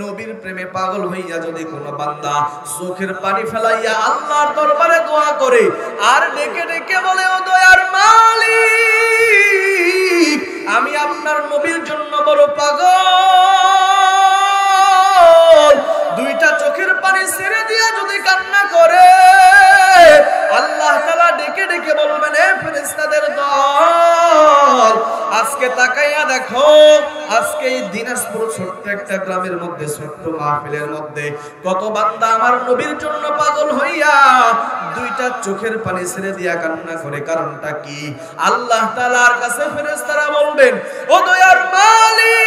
নবীর প্রেমে পাগল হইয়া যদি কোনো বান্দা চোখের পানি ফেলাইয়া আল্লাহর দরবারে দোয়া করে আর ডেকে ডেকে বলে, ও দয়ার মালিক, আমি আপনার নবীর জন্য বড় পাগল, দুইটা চোখের পানি ছেড়ে দিয়া যদি কান্না করে, আল্লাহ তাআলা ডেকে ডেকে বলবেন, এ ফেরেশতাদের দল, আজকে তাকাইয়া দেখো, আজকে এই দিনাজপুর ছোট্ট একটা গ্রামের মধ্যে, ছোট্ট মাহফিলের মধ্যে কত বান্দা আমার নবীর জন্য পাগল হইয়া দুইটা চোখের পানি ছেড়ে দিয়া কান্না করে। কারণটা কি? আল্লাহ তাআলার কাছে ফেরেশতারা বলবেন, ও দয়ার মালিক,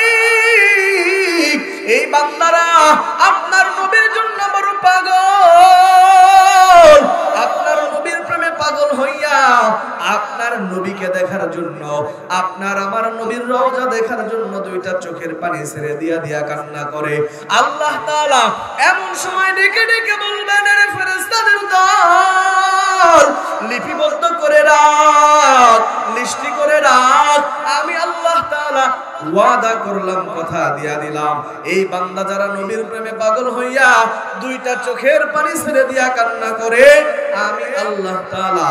এই বান্দারা আপনার নবীর জন্য বড় পাগল, আপনার নবীর প্রেমে পাগল হইয়া আপনার নবীকে দেখার জন্য, আপনার আমার নবীর রওজা দেখার জন্য দুইটা চোখের পানি ছেড়ে দিয়া দিয়া কান্না করে। আল্লাহ তাআলা এমন সময় ডেকে ডেকে বলবেন, রে ফেরেশতাদের দল, লিপিবদ্ধ করে রাখ, লিস্টি করে রাখ, আমি আল্লাহ তাআলা ওয়াদা করলাম, কথা দিয়া দিলাম, এই বান্দা যারা নবীর প্রেমে পাগল হইয়া দুইটা চোখের পানি ছেড়ে দিয়া কান্না করে, আমি আল্লাহ তাআলা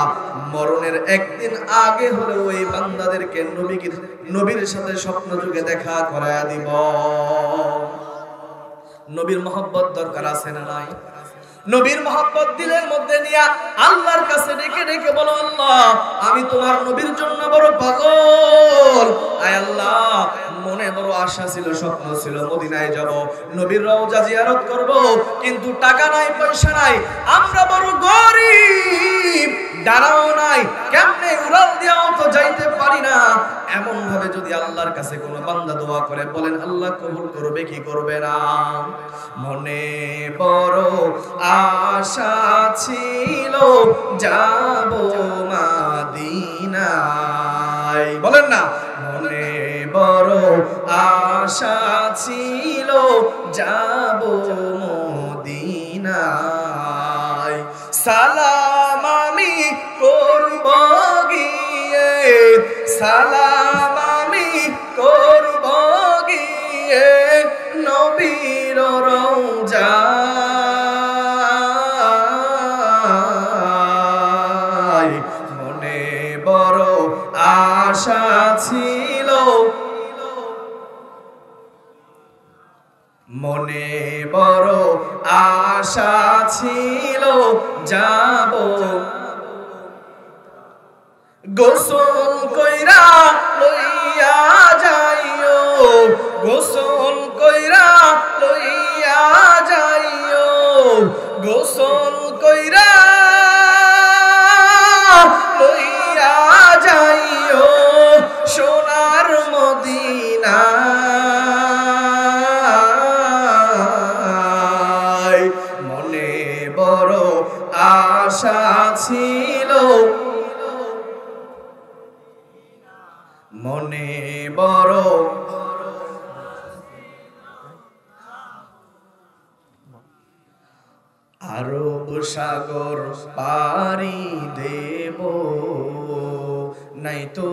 মরণের একদিন আগে হলেও এই বান্দাদেরকে নবীর সাথে স্বপ্ন যুগে দেখা করায়া দিব। নবীর মহব্বত দরকার আছে না নাই? নবীর মহব্বত দিলের মধ্যে নিয়া আল্লাহর কাছে ডেকে ডেকে বলো, আল্লাহ, আমি তোমার নবীর জন্য বড় পাগল। আয় আল্লাহ, মনে বড় আশা ছিল, স্বপ্ন ছিল, মদিনায় যাব, নবীর রওজা জিয়ারত করব, কিন্তু টাকা নাই, পয়সা নাই, আমরা বড় গরিব, ডানাও নাই, কেমনে উড়াল দিয়াও তো যাইতে পারি না। এমন ভাবে যদি আল্লাহর কাছে কোনো বান্দা দোয়া করে, বলেন আল্লাহ কবুল করবে কি করবে না? মনে বড় আশা ছিল যাব মদিনায়, বলেন না, মনে বড় আশা ছিল যাব মদিনায়, সালাম আমি করব গিয়ে, সালাম আমি করব গিয়ে নবীর রওজায়, মনে বড় আশা ছিল, মনে বড় আশা ছিল যাব, গোসল কইরা লইয়া যাইও, গোসল কইরা লইয়া যাইও, গোসল কইরা লইয়া যাইও সোনার মদিনা, মনে বড় আশা ছিল, মনে বড় আরব সাগর পাড়ি দেব, নাই তো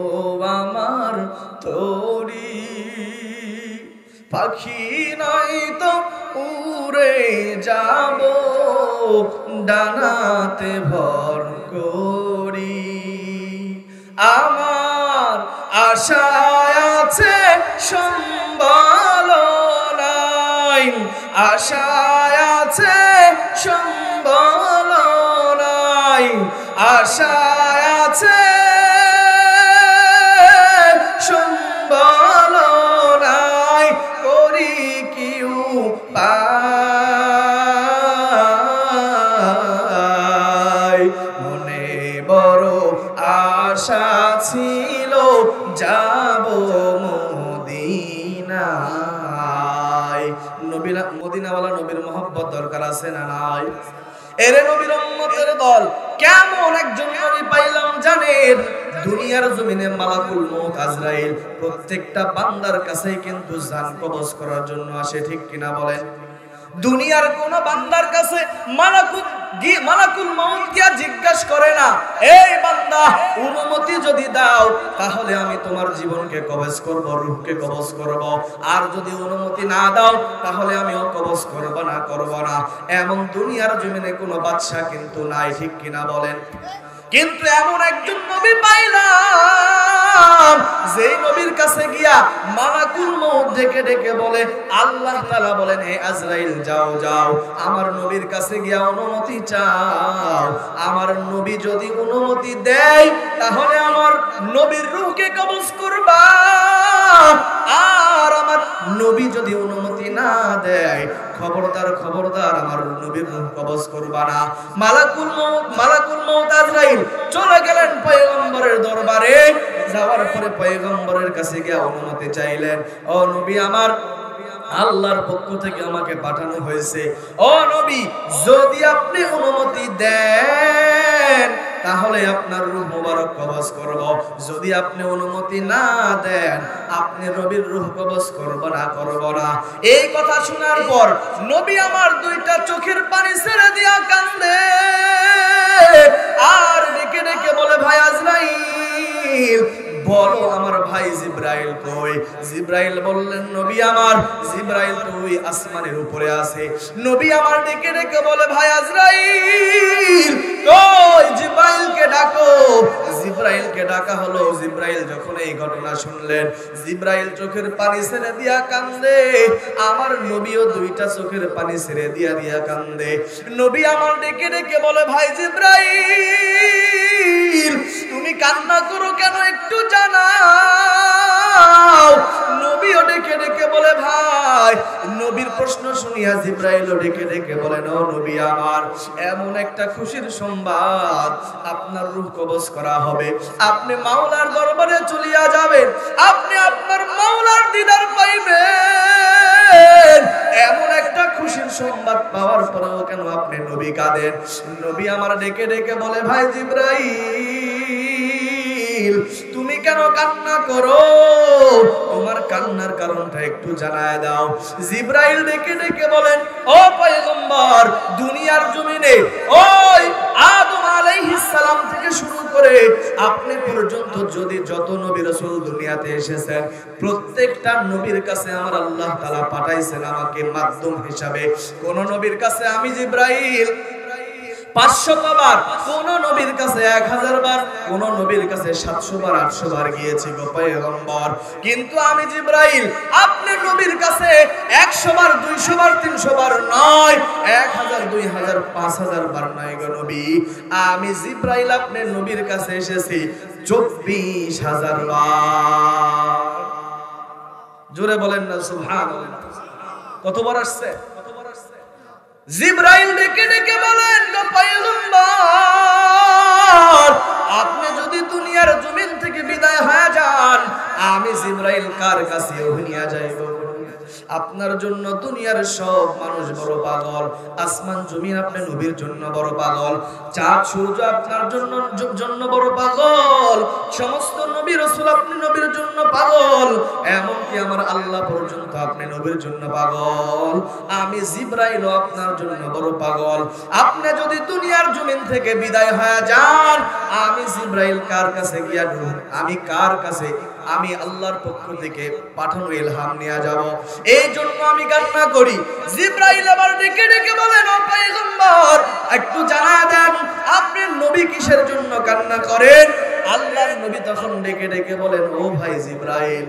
আমার তরি, পাখি নাই তো উড়ে যাব ডানাতে ভর করি, আমার আশায় আছে সম্বল নাই, আশায় আছে সম্বল নাই, আশায় আছে সম্বল নাই, করি কি উপায়, মনে বড় আশা ছিল যাব মদিনায়। মদিনাওয়ালা নবীর মহব্বত দরকার আছে না নাই? এরে নবীর উম্মতের দল, কেমন একজন নবী পাইলাম জানেন? দুনিয়ার জমিনে মালাকুল মউত আজরাইল প্রত্যেকটা বান্দার কাছেই কিন্তু জান কবজ করার জন্য আসে, ঠিক কিনা বলেন? দুনিয়ার কোন বান্দার কাছে মালাকুল মউত গিয়া জিজ্ঞাসা করে না, এই বান্দা অনুমতি যদি দাও তাহলে আমি তোমার জীবনকে কবজ করব, রূহকে কবজ করব, আর যদি অনুমতি না দাও তাহলে আমিও করব না এমন দুনিয়ার জমিনে কোনো বাদশা কিন্তু নাই, ঠিক কিনা বলেন? কিন্তু এমন একজন নবী পাইলাম যে নবীর কাছে গিয়া মালাকুল মউত ডেকে ডেকে বলে, আল্লাহ তাআলা বলেন, হে আজরাইল যাও যাও আমার নবীর কাছে গিয়া অনুমতি চাও। আমার নবী যদি অনুমতি দেয় তাহলে আমার নবীর রূহকে কবজ করবা, আর আমার নবী যদি অনুমতি না দেয় খবরদার আমার নবীর রূহ কবজ করবা না। মালাকুল মউত আজরাইল চলে গেলেন পয়গম্বরের দরবারে। যাওয়ার পরে পয়গম্বরের কাছে গিয়ে অনুমতি চাইলেন, ও নবী আমার আল্লাহর পক্ষ থেকে আমাকে পাঠানো হয়েছে, ও নবী যদি আপনি অনুমতি দেন তাহলে আপনার রূহ মুবারক কবজ করব, যদি আপনি অনুমতি না দেন আপনি নবীর রূহ কবজ করব না। এই কথা শোনার পর নবী আমার দুইটা চোখের পানি ছেড়ে দিয়া কান্দে আর ডেকে ডেকে বলে, ভাই আজরাইল বলো আমার ভাই জিবরাইল কই? জিবরাইল বললেন, নবী আমার জিবরাইল তো ওই আসমানের উপরে আছে। নবী আমার ডেকে ডেকে বলে, ভাই আজরাইল কই? জিবরাইলকে ডাকো। জিবরাইলকে ডাকা হলো। জিবরাইল যখন এই ঘটনা শুনলেন, জিবরাইল চোখের পানি ছেড়ে দিয়া কান্দে, আমার নবীও দুইটা চোখের পানি ছেড়ে দিয়া কান্দে। নবী আমার ডেকে ডেকে বলে, ভাই জিবরাইল তুমি কান্না করো কেন, একটু জানাও। নবীও ডেকে ডেকে বলে, ভাই। নবীর প্রশ্ন শুনিয়া জিবরাইলও ডেকে ডেকে বলেন, ও নবী আমার এমন একটা খুশির সংবাদ, আপনার রূহ কবজ করা হবে, আপনি মাওলার দরবারে চলিয়া যাবেন, আপনি আপনার মাওলার দিদার পাইবেন। এমন একটা খুশির সংবাদ পাওয়ার পরেও কেন আপনি নবী কাঁদেন? নবী আমার ডেকে ডেকে বলে, ভাই জিবরাইল তুমি কেন কান্না করো? তোমার কান্নার কারণটা একটু জানায় দাও। জিবরাইল ডেকে ডেকে বলেন, ও পয়গম্বর দুনিয়ার জমিনে ওই আদম আলাইহিস সালাম থেকে শুরু করে আপনি পর্যন্ত যদি যত নবী রাসূল দুনিয়াতে এসেছেন প্রত্যেকটা নবীর কাছে আমার আল্লাহ তাআলা পাঠাইছেন আমাকে মাধ্যম হিসাবে। কোন নবীর কাছে আমি জিবরাইল 500 বার, কোন নবীর কাছে 1000 বার, কোন নবীর কাছে 700 বার 800 বার গিয়েছি গো পয়গম্বর। কিন্তু আমি জিবরাইল আপনি নবীর কাছে 100 বার 200 বার 300 বার নয়, 1000 2000 5000 বার নয় গো নবী। আমি জিবরাইল আপনি নবীর কাছে এসেছি 24000 বার। জোরে বলেন না সুবহানাল্লাহ। কতবার আসছে? জিবরাইল ডেকে ডেকে বলেন, পয়গম্বর আপনি যদি দুনিয়ার জমিন থেকে বিদায় হয়ে যান আমি জিবরাইল কার কাছে নিয়ে যাইব? আপনার জন্য দুনিয়ার সব মানুষ বড় পাগল, আসমান জমিন আপনি নবীর জন্য বড় পাগল, চাঁদ সূর্য আপনার জন্য বড় পাগল, সমস্ত নবী রাসূল আপনি নবীর জন্য পাগল, এমনকি আমার আল্লাহ পর্যন্ত আপনি নবীর জন্য পাগল। আমি জিবরাইল আপনার জন্য বড় পাগল। আপনি যদি দুনিয়ার জমিন থেকে বিদায় হয়ে যান আমি জিবরাইল কার কাছে গিয়া আমি কার কাছে আমি আল্লাহর পক্ষ থেকে পাঠানো ইলহাম নিয়ে যাব। এই জন্য আমি কান্না করি। জিবরাইল আবার ডেকে ডেকে বলেন, ও পয়গম্বর একটু জানায় দেন আপনি নবী কিসের জন্য কান্না করেন? আল্লাহর নবী তখন ডেকে ডেকে বলেন, ও ভাই জিবরাইল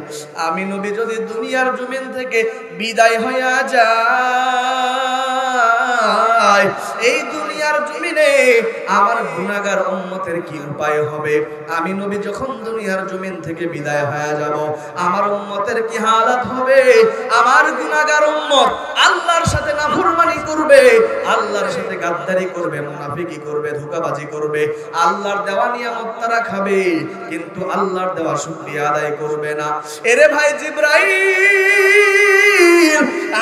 আমি নবী যদি দুনিয়ার জমিন থেকে বিদায় হইয়া যায় এই দুনিয়ার জমিনে আমার গুনাহগার উম্মতের কি উপায় হবে? আমি নবী যখন দুনিয়ার জমিন থেকে বিদায় হয়ে যাব আমার উম্মতের কি হালাত হবে? আমার গুনাহগার উম্মত আল্লাহর সাথে নাফরমানি করবে, আল্লাহর সাথে গাদ্দারি করবে, মুনাফিকি করবে, ধোঁকাবাজি করবে, আল্লাহর দেওয়া নিয়ামত তারা খাবে কিন্তু আল্লাহর দেওয়া শুকরিয়া আদায় করবে না। এরে ভাই জিবরাইল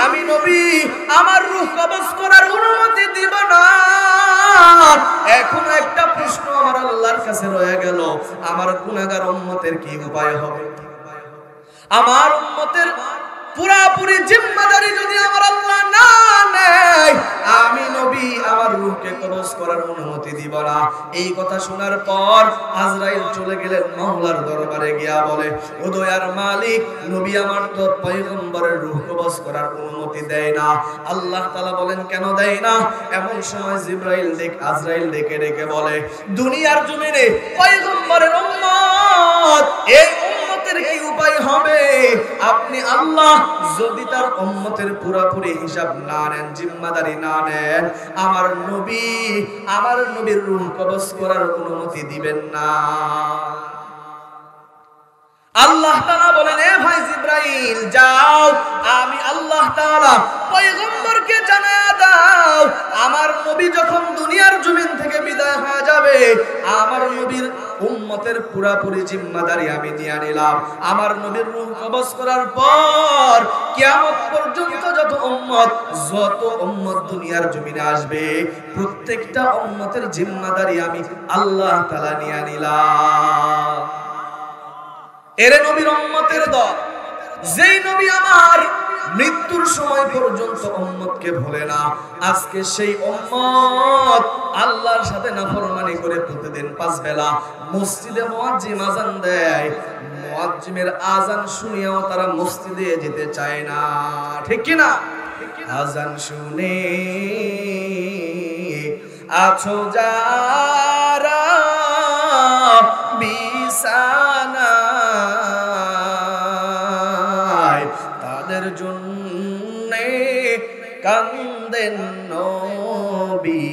আমি নবী আমার রূহ কবজ করার অনুমতি দিব না। এখন একটা প্রশ্ন আমার আল্লাহর কাছে রয়ে গেল, আমার গুনাহগার উম্মতের কি উপায় হবে? আমার উম্মতের পুরাপুরি জিম্মাদারি যদি আমার আল্লাহ না নেয় আমি নবী আমার রূহকে কবজ করার অনুমতি দিব না। এই কথা শোনার পর আজরাইল চলে গেলেন মাওলার দরবারে গিয়া বলে, ও দয়ার মালিক, নবী আমার তো পয়গম্বরের রূহ কবজ করার অনুমতি দেয় না। আল্লাহ তাআলা বলেন, কেন দেয় না? এমন সময় আজরাইল ডেকে ডেকে বলে, দুনিয়ার জমিনে পয়গম্বরের উম্মত, এই উম্মতের কি উপায় হবে? আপনি আল্লাহ যদি তার উম্মতের পুরোপুরি হিসাব না নেন, জিম্মাদারি না নেন, আমার নবীর রূহ কবজ করার অনুমতি দিবেন না। আল্লাহ তাআলা বলেন, এ ভাই জিবরাইল, যাও, আমি আল্লাহ তাআলা পয়গম্বরকে জানায়া দাও, আমার নবী যখন দুনিয়ার জমিন থেকে বিদায় হয়ে যাবে, আমার নবীর উম্মতের পুরোপুরি জিম্মাদারি আমি নিয়ে নিলাম। আমার নবীর রূহ কবজ করার পর কিয়ামত পর্যন্ত যত উম্মত দুনিয়ার জমিনে আসবে, প্রত্যেকটা উম্মতের জিম্মাদারি আমি আল্লাহ তাআলা নিয়ে নিলাম। এরে নবীর উম্মতের দল, যেই নবী আমার মৃত্যুর সময় পর্যন্ত উম্মতকে ভুলে না, আজকে সেই উম্মত আল্লাহর সাথে নাফরমানি করে প্রতিদিন 5 বেলা মসজিদে মুয়াজ্জিম আযান দেয়, মুয়াজ্জিমের আযান শুনিয়াও তারা মসজিদে যেতে চায় না, ঠিক কি না? আযান শুনে আছো যারা বিছানায়, তাদের জন্যে কান্দেন নবী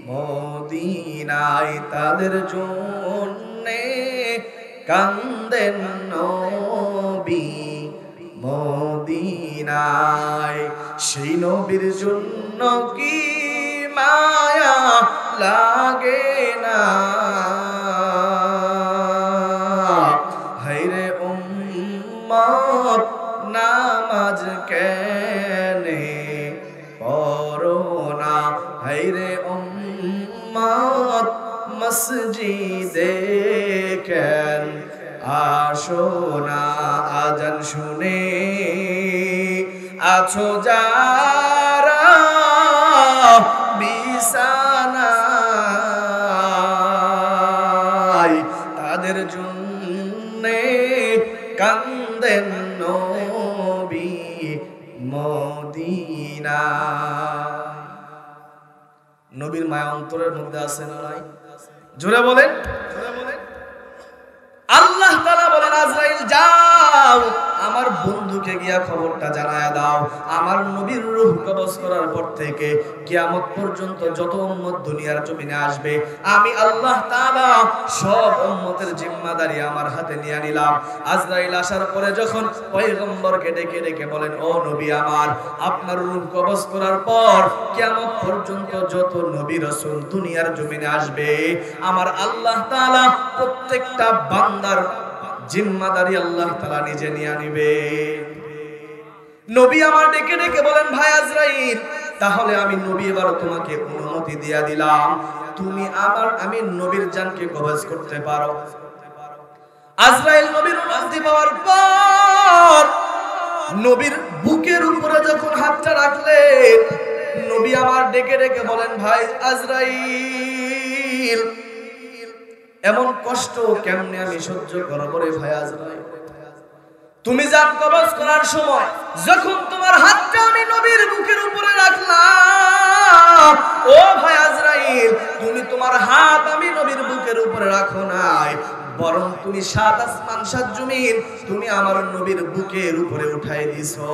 মদিনায়, তাদের জন্যে কান্দেন নবী মদিনায়। সেই নবীর জন্য কি মায়া লাগে না? হায়রে উম্মত, নামাজ কেনে পড়ো না? হায়রে উম্মত, মসজিদে কেন আসো না? আযান শুনে আছো যারা বিছানায়, তাদের জন্যে কান্দেন নবী মদিনায়। নবীর মায়া অন্তরের মধ্যে আছে না নাই? জোরে বলেন। আল্লাহ তাআলা বলেন, আজরাইল যাও, আমার বন্ধুকে গিয়া খবরটা জানায়া দাও, আমার নবীর রূহ কবজ করার পর থেকে কিয়ামত পর্যন্ত যত উম্মত দুনিয়ার জমিনে আসবে, আমি আল্লাহ তাআলা সব উম্মতের জিম্মাদারি আমার হাতে নিয়ে নিলাম। আজরাইল আসার পরে যখন পয়গম্বরকে ডেকে ডেকে বলেন, ও নবী আমার, আপনার রূহ কবজ করার পর কিয়ামত পর্যন্ত যত নবী রাসূল দুনিয়ার জমিনে আসবে, আমার আল্লাহ তাআলা প্রত্যেকটা বান্দার জিম্মাদারি আল্লাহ তাআলা নিজে নিয়ে নিবে। নবী আমার ডেকে ডেকে বলেন, ভাই আজরাইল, তাহলে আমি নবী এবার তোমাকে অনুমতি দিয়া দিলাম, তুমি আমি নবীর জানকে কবজ করতে পারো। আজরাইল নবীর অনুমতি পাওয়ার পর নবীর বুকের উপরে যখন হাতটা রাখলেন, নবী আমার ডেকে ডেকে বলেন, ভাই আজরাইল, এমন কষ্ট কেমনে আমি সহ্য করব রে ভাই আজরাইল? তুমি জান কবজ করার সময় যখন তোমার হাতটা আমি নবীর বুকের উপরে রাখলাম, ও ভাই আজরাইল, তুমি তোমার হাত আমি নবীর বুকের উপরে রাখো নাই, বরং তুমি 7 আসমান 7 জমিন তুমি আমার নবীর বুকের উপরে উঠাই দিছো।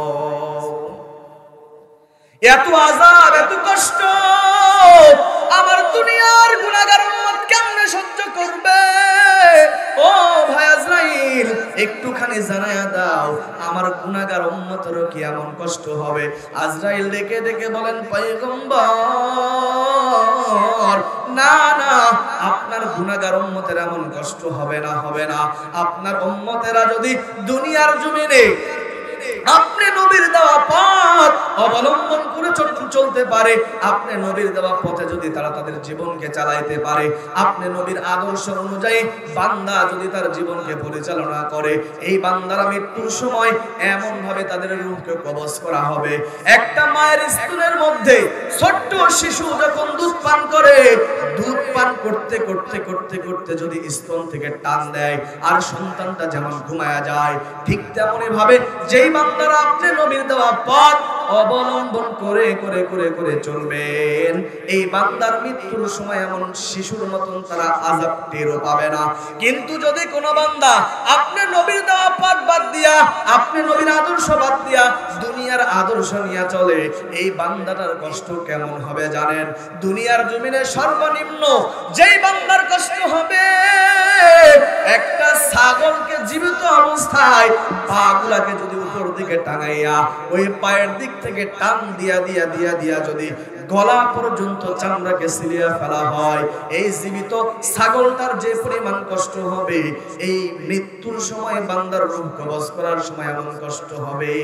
এত আযাব, এত কষ্ট আমার দুনিয়ার গুনাহগার উম্মত কেমনে সহ্য করবে? ও ভাই আজরাইল, একটুখানি জানায়া দাও, আমার গুনাহগার উম্মতেরও কি এমন কষ্ট হবে? আজরাইল ডেকে ডেকে বলেন, পয়গম্বর, না না, আপনার গুনাহগার উম্মতের এমন কষ্ট হবে না, হবে না। আপনার উম্মতেরা যদি দুনিয়ার জমিনে আপনি নবীর দেওয়া পথ অবলম্বন করে চলতে পারে, আপনি নবীর দেওয়া পথে যদি তারা তাদের জীবনকে চালাইতে পারে, আপনি নবীর আদর্শ অনুযায়ী বান্দা যদি তার জীবনকে পরিচালনা করে, এই বান্দারা মৃত্যুর সময় এমন ভাবে তাদের রূহকে কবজ করা হবে। একটা মায়ের স্তনের মধ্যে ছোট্ট শিশু যখন দুধ পান করে, দুধ পান করতে করতে করতে করতে যদি স্তন থেকে টান দেয় আর সন্তানটা যেমন ঘুমায়া যায়, ঠিক তেমনি ভাবে যেই বান্দারা আপনি নবীর দেওয়া পথ অবলম্বন করে করে করে করে চলবেন, এই বান্দার মৃত্যুর সময় এমন শিশুর মতন তারা আযাব টেরও পাবে না। কিন্তু যদি কোনো বান্দা আপনি নবীর দেওয়া পথ বাদ দিয়া, আপনি নবীর আদর্শ বাদ দিয়া দুনিয়ার আদর্শ নিয়ে চলে, এই বান্দাটার কষ্ট কেমন হবে জানেন? দুনিয়ার জমিনে সর্বনিম্ন যেই বান্দার কষ্ট হবে, একটা ছাগলকে জীবিত অবস্থায় পাগুলাকে যদি উপর দিকে টাঙাইয়া ওই পায়ের দিক থেকে টান দিয়া দিয়া দিয়া দিয়া যদি গলা পর্যন্ত চামড়াকে সিলিয়ে ফেলা হয়, এই জীবিত ছাগলটার যে পরিমাণ কষ্ট হবে, এই মৃত্যুর সময় বান্দার রূহ কবজ করার সময় এমন কষ্ট হবে।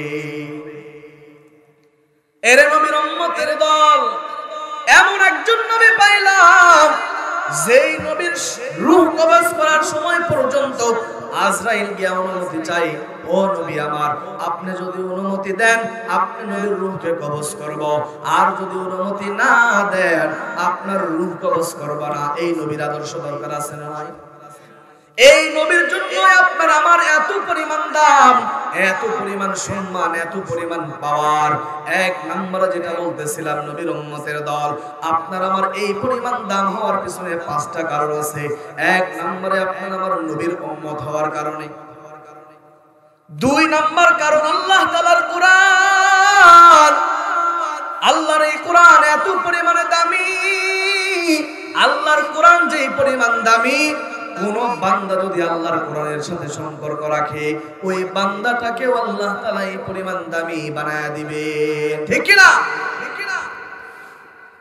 এরে নবীর উম্মতের দল, এমন একজন নবী পাইলাম যেই নবীর রূহ কবজ করার সময় পর্যন্ত আজরাইল গিয়া অনুমতি চাই, ও নবী আমার, আপনি যদি অনুমতি দেন আপনি নবীর রূহকে কবজ করব, আর যদি অনুমতি না দেন আপনার রূহ কবজ করব না। এই নবীর আদর্শ দরকার আছে না নাই? এই নবীর জন্য আপনার আমার এত পরিমাণ দাম, এত পরিমাণ সম্মান, এত পরিমাণ পাওয়ার। এক নম্বরে যেটা বলতেছিলাম, নবীর উম্মতের দল, আপনার আমার এই পরিমাণ দাম হওয়ার পিছনে 5টা কারণ আছে। এক নম্বরে আপনার আমার নবীর উম্মত হওয়ার কারণে। 2 নম্বর কারণ আল্লাহ তাআলার কোরআন। আল্লাহর এই কোরআন এত পরিমাণে দামি, আল্লাহর কোরআন যেই পরিমাণ দামি, কোন বান্দা যদি আল্লাহর কোরআনের সাথে সম্পর্ক রাখে, ওই বান্দাটাকেও আল্লাহ তাআলা এই পরিমাণ দামি বানায়া দিবে। ঠিক কি না?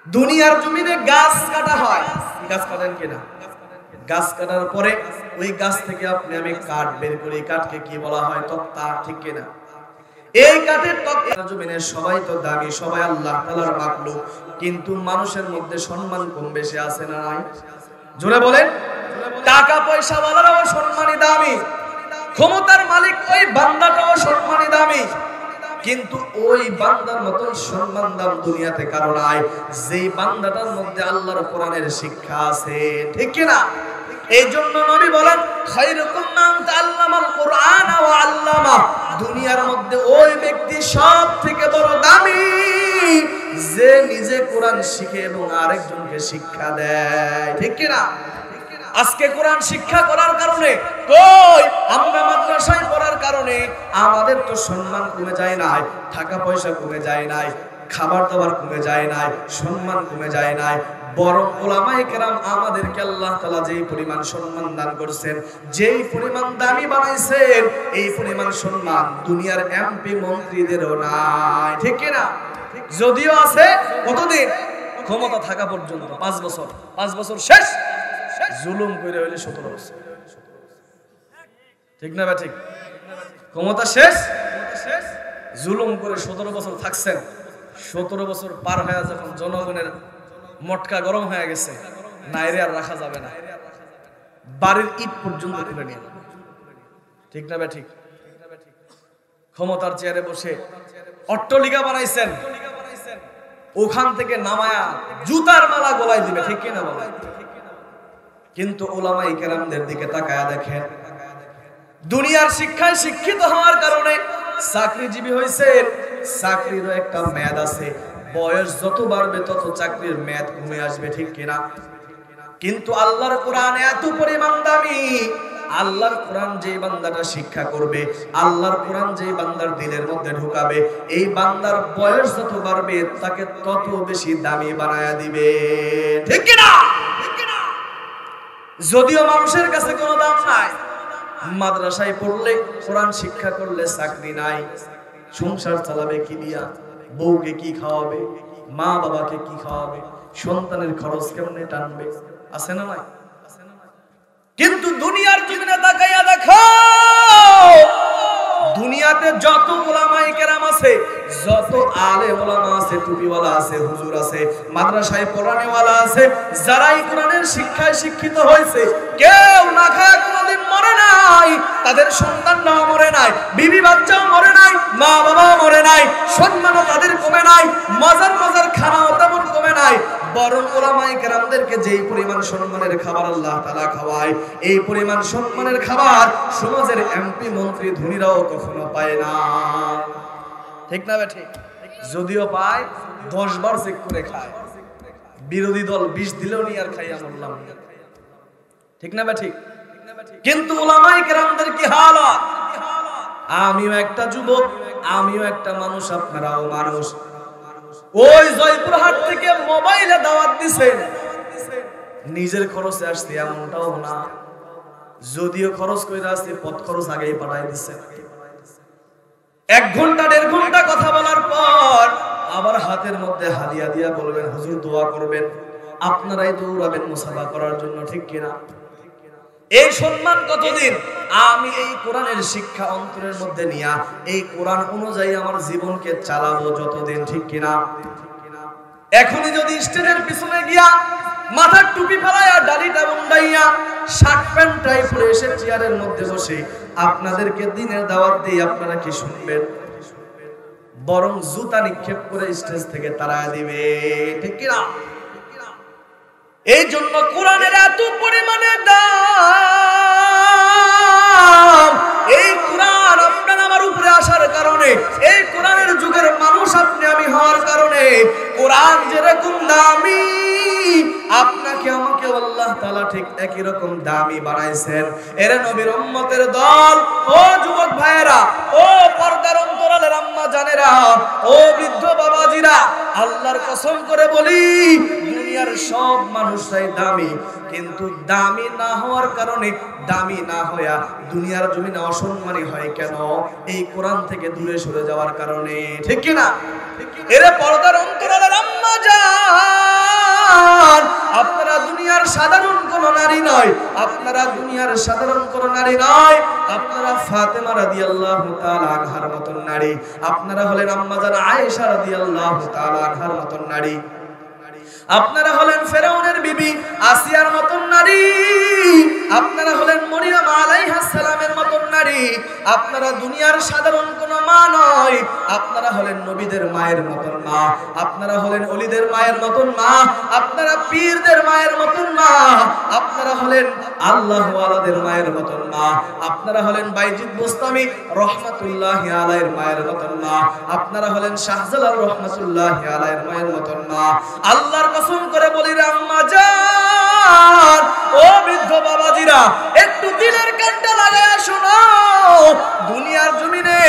দুনিয়ার জমিনে গাছ কাটা হয়, গাছ কাটেন কিনা? গাছ কাটার পরে ওই গাছ থেকে আপনি আমি কাঠ বের করি, কাঠকে কি বলা হয়? তক্তা। ঠিক কিনা? এই কাঠের তক্তা জমিনে সবাই তো দামি, সবাই আল্লাহ তাআলার মাখলুক, কিন্তু মানুষের মধ্যে সম্মান কম বেশি আছে না নাই? জোরে বলেন। টাকা পয়সা ওয়ালারাও সম্মানী দামি, ক্ষমতার মালিক ওই বান্দাটাও সম্মানী দামি, কিন্তু ওই বান্দার মতো সম্মান দাম দুনিয়াতে কারো নাই যেই বান্দাটার মধ্যে আল্লাহর কোরআনের শিক্ষা আছে। ঠিক কি না? এই জন্য নবী বলেন, খায়রুকুম মান তাআল্লামাল কোরআন ওয়া আল্লামা। দুনিয়ার মধ্যে ওই ব্যক্তি সব থেকে বড় দামি যে নিজে কোরআন শিখে এবং আরেকজনকে শিক্ষা দেয়। ঠিক কি না? আজকে কোরআন শিক্ষা করার কারণে কই আমরা মাদ্রাসায় পড়ার কারণে আমাদের তো সম্মান কমে যায় নাই, টাকা পয়সা কমে যায় নাই, খাবার দাবার কমে যায় নাই, সম্মান কমে যায় নাই, বরং উলামায়ে কেরাম আমাদেরকে আল্লাহ তাআলা যেই পরিমাণ সম্মান দান করেছেন, যেই পরিমাণ দামি বানাইছেন, এই পরিমাণ সম্মান দুনিয়ার এমপি মন্ত্রীদেরও নাই। ঠিক কি না? যদিও আছে কতদিন? ক্ষমতা থাকা পর্যন্ত 5 বছর, 5 বছর শেষ, জুলুম করে হইলে 17 বছর। ঠিক না? ঠিক। ক্ষমতা শেষ, জুলুম করে 17 বছর থাকছেন। 17 বছর পার হয়ে যখন জনগণের মটকা গরম হয়ে গেছে, নাইরে আর রাখা যাবে না, বাড়ির ইট পর্যন্ত তুলে নিয়ে। ঠিক না? ঠিক। ক্ষমতার চেয়ারে বসে অট্টালিকা বানাইছেন, ওখান থেকে নামায়া জুতার মালা গলায় দিবে। ঠিক কিনা বলে? কিন্তু উলামায়ে কেরামদের দিকে তাকায়া দেখেন, দুনিয়ার শিক্ষায় শিক্ষিত হওয়ার কারণে চাকরিজীবী হইছেন, চাকরিরও একটা মেয়াদ আছে, বয়স যত বাড়বে তত চাকরির মেয়াদ কমে আসবে। ঠিক কিনা? কিন্তু আল্লাহর কোরআন এত পরিমাণ দামি, আল্লাহর কোরআন যে বান্দাটা শিক্ষা করবে, আল্লাহর কোরআন যে বান্দার দিলের মধ্যে ঢুকাবে, এই বান্দার বয়স যত বাড়বে তাকে তত বেশি দামি বানায়া দিবে। ঠিক কিনা? যদিও মানুষের কাছে কোনো দাম নাই, মাদ্রাসায় পড়লে, কোরআন শিক্ষা করলে চাকরি নাই, সংসার চালাবে কি দিয়া, বউকে কি খাওয়াবে, মা বাবাকে কি খাওয়াবে, সন্তানের খরচ কেমনে টানবে, আছে না নাই? কিন্তু দুনিয়ার জমিনে তাকাইয়া দেখো, দুনিয়াতে যত উলামায়ে কেরাম আছে, যত আলেম উলামা আছে, টুপিওয়ালা আছে, হুজুর আছে, মাদ্রাসায় পড়ানেওয়ালা আছে, যারাই কোরআনের শিক্ষায় শিক্ষিত হয়েছে, কেউ না খায় কোনোদিন মরে নাই, তাদের সন্তানরাও মরে নাই, বিবি বাচ্চাও মরে নাই, মা বাবাও মরে নাই, সম্মানও তাদের কমে নাই, মজার মজার খানাও তেমন কমে নাই, বরং উলামায়ে কেরামদেরকে যেই পরিমাণ সম্মানের খাবার আল্লাহ তাআলা খাওয়ায়, এই পরিমাণ সম্মানের খাবার সমাজের এমপি মন্ত্রী ধনীরাও কখনো পায় না। ঠিক না ঠিক? যদিও পায় 10 বার চেক করে খায়। বিরোধী দল 20 দিলেও নি আর খাইয়া বললাম। ঠিক না ঠিক? কিন্তু উলামায়ে কেরামদের কি হালত? আমিও একটা যুবক, আমিও একটা মানুষ, আপনারাও মানুষ। ওই জয়পুরহাট থেকে মোবাইলে দাওয়াত দিছেন, নিজের খরচে আসছে এমনটাও না, যদিও খরচ করে আসছে পথ খরচ আগেই পাঠাই দিচ্ছে। 1 ঘন্টা 1.5 ঘন্টা কথা বলার পর আবার হাতের মধ্যে হাদিয়া দিয়া বলবেন হুজুর দোয়া করবেন, আপনারাই দৌড়াবেন মুসাফা করার জন্য। ঠিক কিনা? এই সম্মান কতদিন? আমি এই কোরআনের শিক্ষা অন্তরের মধ্যে নিয়া এই কোরআন অনুযায়ী আমার জীবনকে চালাবো যতদিন। ঠিক কিনা? এখনই যদি স্টেজের পিছনে গিয়া মাথার টুপি ফেলাইয়া দাড়িটা মুন্ডাইয়া শার্ট প্যান্ট টাই পরে এসে চেয়ারের মধ্যে বসে আপনাদেরকে দিনের দাওয়াত দিয়ে আপনারা কি শুনবেন? বরং জুতা নিক্ষেপ করে স্টেজ থেকে তাড়ায় দিবে। ঠিক কিনা? এই জন্য কোরআনের এত পরিমাণে দাম। এই কোরআন আপনার আমার উপরে আসার কারণে, এই কোরআনের যুগের মানুষ আপনি আমি হওয়ার কারণে কোরআন যেরকম দামি, আপনাকে আমাকে আল্লাহ তাআলা ঠিক একই রকম দামি বানাইছেন। এর নবীর উম্মতের দল, ও যুবক ভাইয়েরা, ও পর্দার অন্তরালের আম্মা জানেরা, ও বৃদ্ধ বাবাজিরা, আল্লাহর কসম করে বলি দুনিয়ার সব মানুষরাই দামি, কিন্তু দামি না হওয়ার কারণে, দামি না হইয়া দুনিয়ার জমিনে অসম্মানী হয় কেন? এই কোরআন থেকে দূরে সরে যাওয়ার কারণে। ঠিক কি না? এরে পর্দার অন্তরালের আম্মা জান, আপনারা দুনিয়ার সাধারণ কোন নারী নয়, আপনারা দুনিয়ার সাধারণ কোন নারী নয়, আপনারা ফাতেমা রাদিয়াল্লাহু তাআলা আনহার মতন নারী, আপনারা হলেন আম্মা জান আয়েশা রাদিয়াল্লাহু তাআলা আনহার মতন নারী, আপনারা হলেন ফেরাউনের বিবি আসিয়ার মতন নারী, আপনারা হলেন মরিয়ম আলাইহিস সালামের মতন নারী। আপনারা দুনিয়ার সাধারণ কোন মা নয়, আপনারা হলেন নবীদের মায়ের মতন মা, আপনারা হলেন ওলিদের মায়ের মতন মা, আপনারা পীরদের মায়ের মতন মা, আপনারা হলেন আল্লাহ ওয়ালাদের মায়ের মতন মা, আপনারা হলেন বাইজিদ বুস্তামি রহমাতুল্লাহি আলাইহির মায়ের মতন মা, আপনারা হলেন শাহজালাল রহমাতুল্লাহি আলাইহির মায়ের মতন মা। আল্লাহর কসম করে বলি রে আম্মা জান, ও বৃদ্ধ বাবাজিরা, একটু দিলের কানটা লাগায়া শোনো। দুনিয়ার জমিনে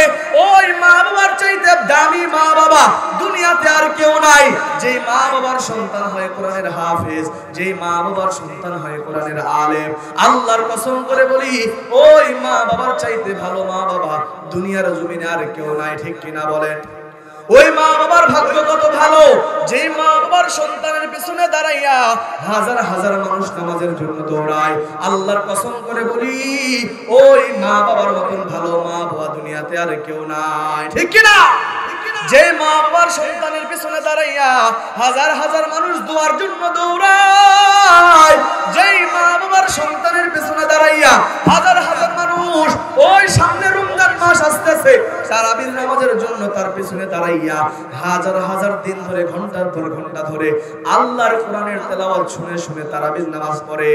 ওই মা বাবার চাইতে দামি মা বাবা দুনিয়াতে আর কেউ নাই। যে মা বাবার সন্তান হয় কোরআনের হাফেজ, যে মা বাবার সন্তান হয় কোরআনের আলেম, আল্লাহর কসম করে বলি ওই মা বাবার চাইতে ভালো মা বাবা দুনিয়ার জমিনে আর কেউ নাই। ঠিক কিনা বলেন? ওই মা বাবার ভাগ্য কত ভালো, যে মা বাবার সন্তানের পিছনে দাঁড়াইয়া হাজার হাজার মানুষ নামাজের জন্য দৌড়ায়। আল্লাহর কসম করে বলি ওই মা বাবার মতন ভালো মা বাবা দুনিয়াতে আর কেউ নাই। ঠিক কিনা? যে মা বাবার সন্তানের পিছনে দাঁড়াইয়া হাজার হাজার মানুষ দোয়ার জন্য দৌড়ায়, যেই মা বাবার সন্তানের পিছনে দাঁড়াইয়া হাজার হাজার মানুষ ওই সামনে রমজান মাস আসতেছে তারাবির নামাজের জন্য তার পিছনে দাঁড়াইয়া হাজার হাজার দিন ধরে ঘন্টার পর ঘন্টা ধরে আল্লাহর কোরআনের তেলাওয়াত শুনে শুনে তারাবির নামাজ পড়ে।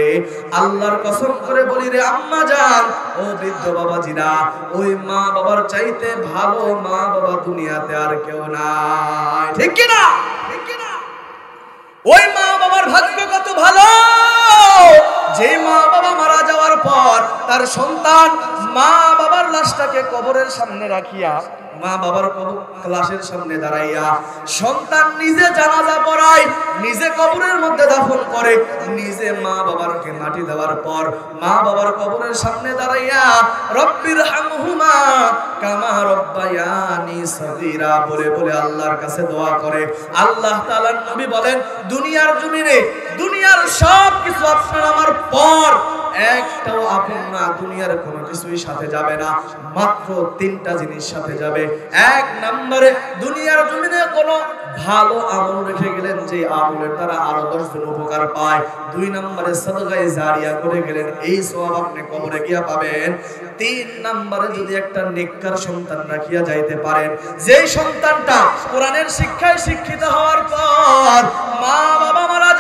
আল্লাহর কসম করে বলি রে আম্মা জান, ও বৃদ্ধ বাবাজিরা, ওই মা বাবার চাইতে ভালো মা বাবা দুনিয়াতে আর কেউ নাই। ঠিক কি না? ওই মা বাবার ভাগ্য কত ভালো, যে মা বাবা মারা যাওয়ার পর তার সন্তান মা বাবার লাশটাকে কবরের সামনে রাখিয়া, মা বাবার লাশের সামনে দাঁড়াইয়া সন্তান নিজে জানাজা পড়ায়, নিজে কবরের মধ্যে দাফন করে, নিজে মা বাবারকে মাটি দেওয়ার পর মা বাবার কবরের সামনে দাঁড়াইয়া রব্বির হামহুমা কামা রব্বায়ানি সগীরা বলে বলে আল্লাহর কাছে দোয়া করে। আল্লাহ তাআলার নবী বলেন দুনিয়ার জমিনে দুনিয়ার সব কিছু আপনার আমার পর একটাও আপন না, দুনিয়ার কোনো কিছুই সাথে যাবে না, মাত্র 3টা জিনিস সাথে যাবে। 1 নম্বরে দুনিয়ার জমিনে কোনো ভালো আমল রেখে গেলেন, যে আমলের দ্বারা আরো 10 জন উপকার পায়। 2 নম্বরে সাদকায়ে জারিয়া করে গেলেন, এই সওয়াব আপনি কবরে গিয়া পাবেন। 3 নম্বরে যদি একটা নেককার সন্তান রাখিয়া যাইতে পারেন, যেই সন্তানটা কোরআনের শিক্ষায় শিক্ষিত হওয়ার পর মা বাবা মারা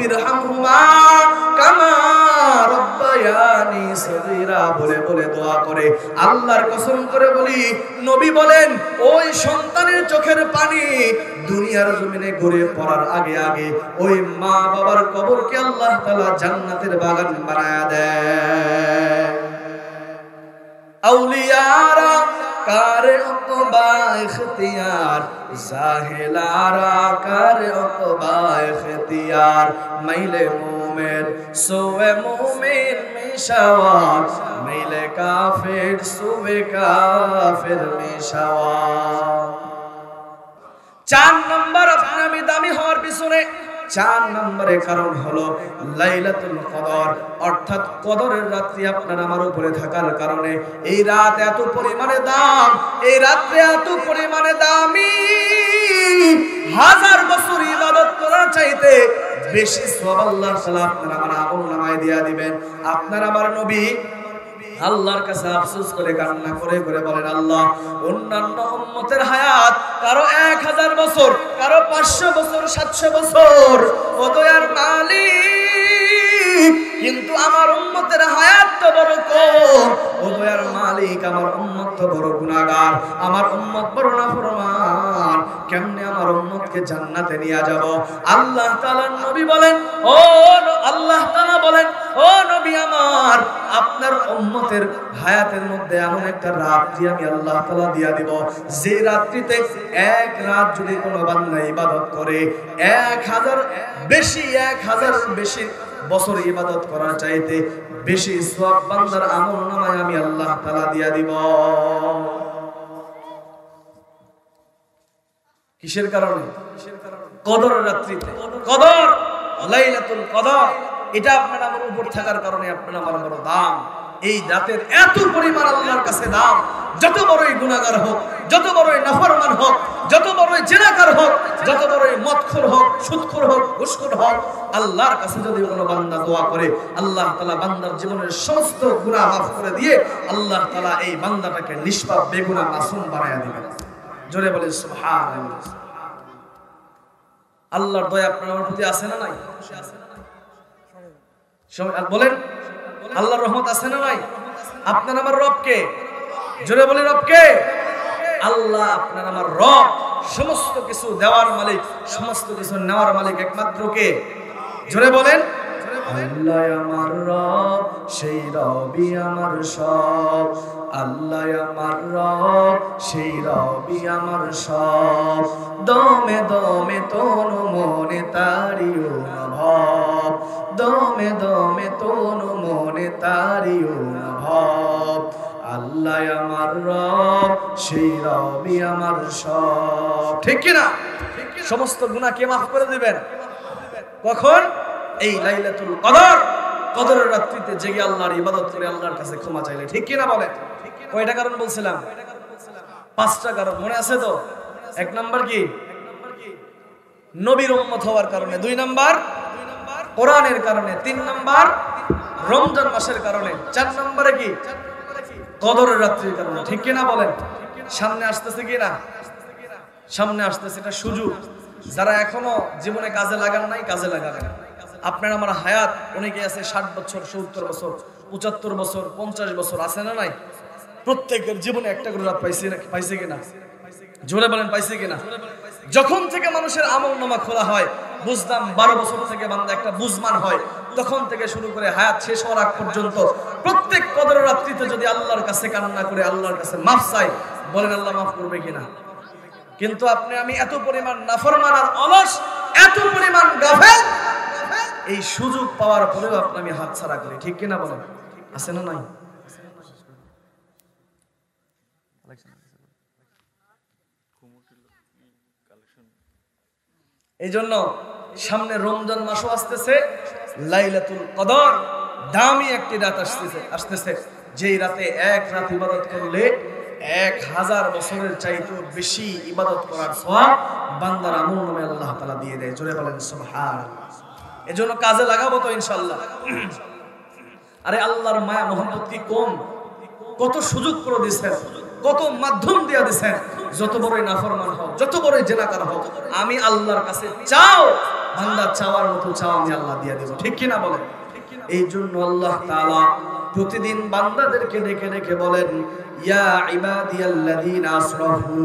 রব্বিরহামহুমা কামা রব্বায়ানি সগীরা বলে বলে দোয়া করে। আল্লাহর কসম করে বলি, নবী বলেন ওই সন্তানের চোখের পানি দুনিয়ার জমিনে ঘুরে পড়ার আগে আগে ওই মা বাবার কবরকে আল্লাহ তাআলা জান্নাতের বাগান বানায়া দেয়। আউলিয়ারা কারে উকবা ইখতিয়ার, জাহেলারা কারে উকবা ইখতিয়ার, মাইলে মুমিন সোয়ে মুমিন মিশাওয়ার, মাইলে কাফির সোয়ে কাফির মিশাওয়ার। 4 নম্বর আপনি আমি দামি হওয়ার পিছনে 4 নম্বরের কারণ হলো লাইলাতুল কদর, অর্থাৎ কদরের রাত্রি আপনার আমার উপরে থাকার কারণে এই রাত এত পরিমাণে দাম, এই রাত্রি এত পরিমাণে দামি, 1000 বছর ইবাদত করার চাইতে বেশি সওয়াব আল্লাহ তাআলা আপনার আমার আমলনামায় দিয়া দিবেন। আপনার আমার নবী আল্লাহর কাছে আফসোস করে কান্না করে করে বলেন, আল্লাহ অন্যান্য উম্মতের হায়াত কারো 1000 বছর, কারো 500 বছর, 700 বছর, ও দয়ার মালিক, কিন্তু আমার উম্মতের হায়াত তো বড় কম। ও দয়ার মালিক, আমার উম্মত তো বড় গুনাহগার, আমার উম্মত বড় নাফরমান, কেমনে আমার উম্মতকে জান্নাতে নিয়ে যাব? আল্লাহ তাআলার নবী বলেন, ও আল্লাহ তাআলা বলেন, ও নবী আমার, আপনার উম্মতের হায়াতের মধ্যে এমন একটা রাত্রি আমি আল্লাহ তাআলা দিয়া দিব, যে রাত্রিতে এক রাত যদি কোনো বান্দা ইবাদত করে 1000 বেশি বছর ইবাদত করার চাইতে বেশি সওয়াব বান্দার আমলনামায় আমি আল্লাহ তাআলা দিয়া দিব। কিসের কারণে? কদরের রাত্রিতে। কদর, লাইলাতুল কদর, এটা আপনার আমার উপর থাকার কারণে আপনার আমার বড় দাম। এই রাতের এত পরিমাণ আল্লাহর কাছে দাম, যত বড়ই গুনাহগার হোক, যত বড়ই নাফরমান হোক, যত বড়ই জিনাকার হোক, যত বড়ই মদখোর হোক, সুদখোর হোক, ঘুষখোর হোক, আল্লাহর কাছে যদি কোনো বান্দা দোয়া করে, আল্লাহ তাআলা বান্দার জীবনের সমস্ত গুনাহ মাফ করে দিয়ে আল্লাহ তাআলা এই বান্দাটাকে নিষ্পাপ বেগুনাহ মাসুম বানায়া দিবেন। জোরে বলেন সুবহানাল্লাহ। আল্লাহর দয়া আপনার আমার প্রতি আছে না নাই? বলেন, আল্লাহর রহমত আছে না নাই? আপনার আমার রব কে? জোরে বলেন, রব কে? আল্লাহ আপনার আমার রব, সমস্ত কিছু দেওয়ার মালিক, সমস্ত কিছু নেওয়ার মালিক একমাত্র কে? জোরে বলেন, আল্লাহ আমার রব, সেই রবই আমার সব, আল্লাহ আমার রব, সেই রবই আমার সব, দমে দমে তনু মনে তারি অনুভব, দমে দমে তনু মনে তারি অনুভব, আল্লাহ আমার রব, সেই রবই আমার সব। ঠিক কি না? সমস্ত গুনাহ কে মাফ করে দিবেন? কখন? এই লাইলাতুল কদর, কদরের রাত্রিতে জেগে আল্লাহর ইবাদত করে আল্লাহর কাছে ক্ষমা চাইলে। ঠিক কি না বলেন? কয়টা কারণ বলছিলাম? 5টা কারণ মনে আছে তো? 1 নাম্বার কি? নবীর উম্মত হওয়ার কারণে। 2 নাম্বার কোরআনের কারণে। 3 নাম্বার রমজান মাসের কারণে। 4 নম্বরে কি? কদরের রাত্রির কারণে। ঠিক কি না বলেন? সামনে আসতেছে কি না? সামনে আসতেছে, এটা সুযোগ। যারা এখনো জীবনে কাজে লাগান নাই, কাজে লাগাবেন। আপনার আমার হায়াত অনেকে আছে 60 বছর, 70 বছর, 75 বছর, 50 বছর, আছে না নাই? প্রত্যেকের জীবনে একটা করে রাত পাইছে কিনা? জোরে বলেন, পাইছে কিনা? যখন থেকে মানুষের আমলনামা খোলা হয়, বুঝলাম 12 বছর থেকে বান্দা একটা বুঝমান হয়, তখন থেকে শুরু করে হায়াত শেষ হওয়ার আগ পর্যন্ত প্রত্যেক কদরের রাত্রিতে যদি আল্লাহর কাছে কান্না করে, আল্লাহর কাছে মাফ চাই, বলেন আল্লাহ মাফ করবে কিনা? কিন্তু আপনি আমি এত পরিমাণ নাফরমান আর অলস, এত পরিমাণ গাফেল, এই সুযোগ পাওয়ার পরেও আপনি আমি হাত ছাড়া করি। ঠিক কিনা বলেন? আছে না নাই? এই জন্য সামনে রমজান মাসও আসতেছে, লাইলাতুল কদর দামি একটি রাত আসতেছে, যেই রাতে এক রাত ইবাদত করলে 1000 বছরের চাইতেও বেশি ইবাদত করার সওয়াব বান্দার আমলনামায় আল্লাহ তাআলা দিয়ে দেয়। জোরে বলেন সুবহানাল্লাহ। এজন্য কাজে লাগাবো তো ইনশাআল্লাহ। আরে আল্লাহর মায়া মোহাম্মত কি কম? কত সুযোগ করে দিয়েছেন, কত মাধ্যম দিয়ে দিয়েছেন। যত বড়ই নাফরমান হোক, যত বড়ই জিনাকার হোক, আমি আল্লাহর কাছে চাও বান্দা চাওয়ার মতো চাও আমি আল্লাহ দিয়ে দেব, ঠিক কিনা বলেন? এই জন্য আল্লাহ তাআলা প্রতিদিন বান্দাদেরকে ডেকে ডেকে বলেন, ইয়া ইবাদিয়াল্লাযীনা আসরাফু,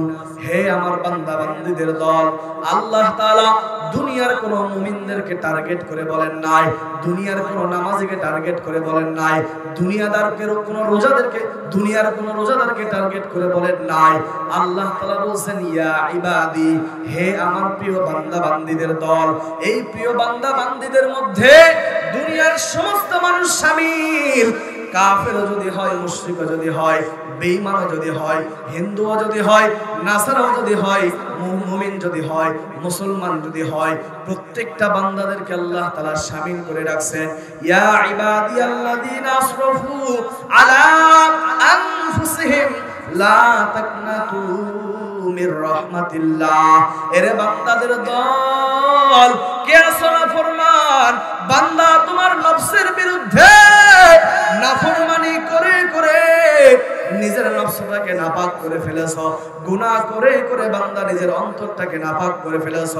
হে আমার বান্দা বান্দীদের দল। আল্লাহ তাআলা দুনিয়ার কোন মুমিনদেরকে টার্গেট করে বলেন নাই, দুনিয়ার কোন নামাজিকে টার্গেট করে বলেন নাই, দুনিয়ার কোন রোজাদারকে টার্গেট করে বলেন নাই। আল্লাহ তাআলা বলেন, ইয়া ইবাদি, হে আমার প্রিয় বান্দা বান্দীদের দল। এই প্রিয় বান্দা বান্দীদের মধ্যে দুনিয়ার সমস্ত মানুষ শামিল। কাফেরও যদি হয়, মুশরিকও যদি হয়, বেঈমানও যদি হয়, হিন্দুও যদি হয়, নাসারাও যদি হয়, মুমিন যদি হয়, মুসলমান যদি হয়, প্রত্যেকটা বান্দাদেরকে আল্লাহ তাআলা শামিল করে রাখছেন। ইয়া ইবাদিয়াল্লাযীনা আসরাফু আলা আনফুসিহিম লা তাকনাতু মির রাহমাতিল্লাহ। এরে বান্দাদের দল, কে আসনা ফরমান, বান্দা তোমার নফসের বিরুদ্ধে নাফরমানি করে করে নিজের নফসটাকে নাপাক করে ফেলেছ, গুনাহ করে করে বান্দা নিজের অন্তরটাকে নাপাক করে ফেলেছ।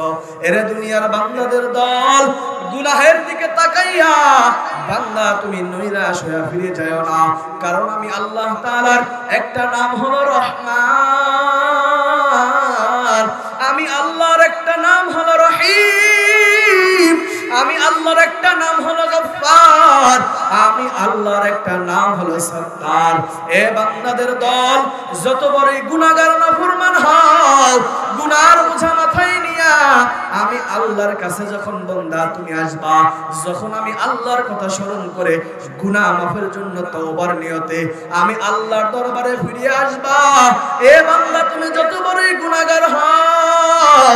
এরে দুনিয়ার বান্দাদের দল, গুনাহের দিকে তাকাইয়া বান্দা তুমি নৈরাশ হয়ে ফিরে যাও না, কারণ আমি আল্লাহ তাআলার একটা নাম হলো রহমান, আমি আল্লাহর একটা নাম হলো রহিম, আমি আল্লাহর একটা নাম হলো গফফার, আমি আল্লাহর একটা নাম হলো সত্তার। এ বান্দাদের দল, যত বড়ই গুনাহগার নাফরমান হও, গুনার বোঝা মাথায় নিয়া আমি আল্লাহর কাছে যখন বান্দা তুমি আসবা, যখন আমি আল্লাহর কথা স্মরণ করে গুনাহ মাফের জন্য তওবার নিয়তে আমি আল্লাহর দরবারে ফিরে আসবা, এ বান্দা তুমি যত বড়ই গুনাহগার হও,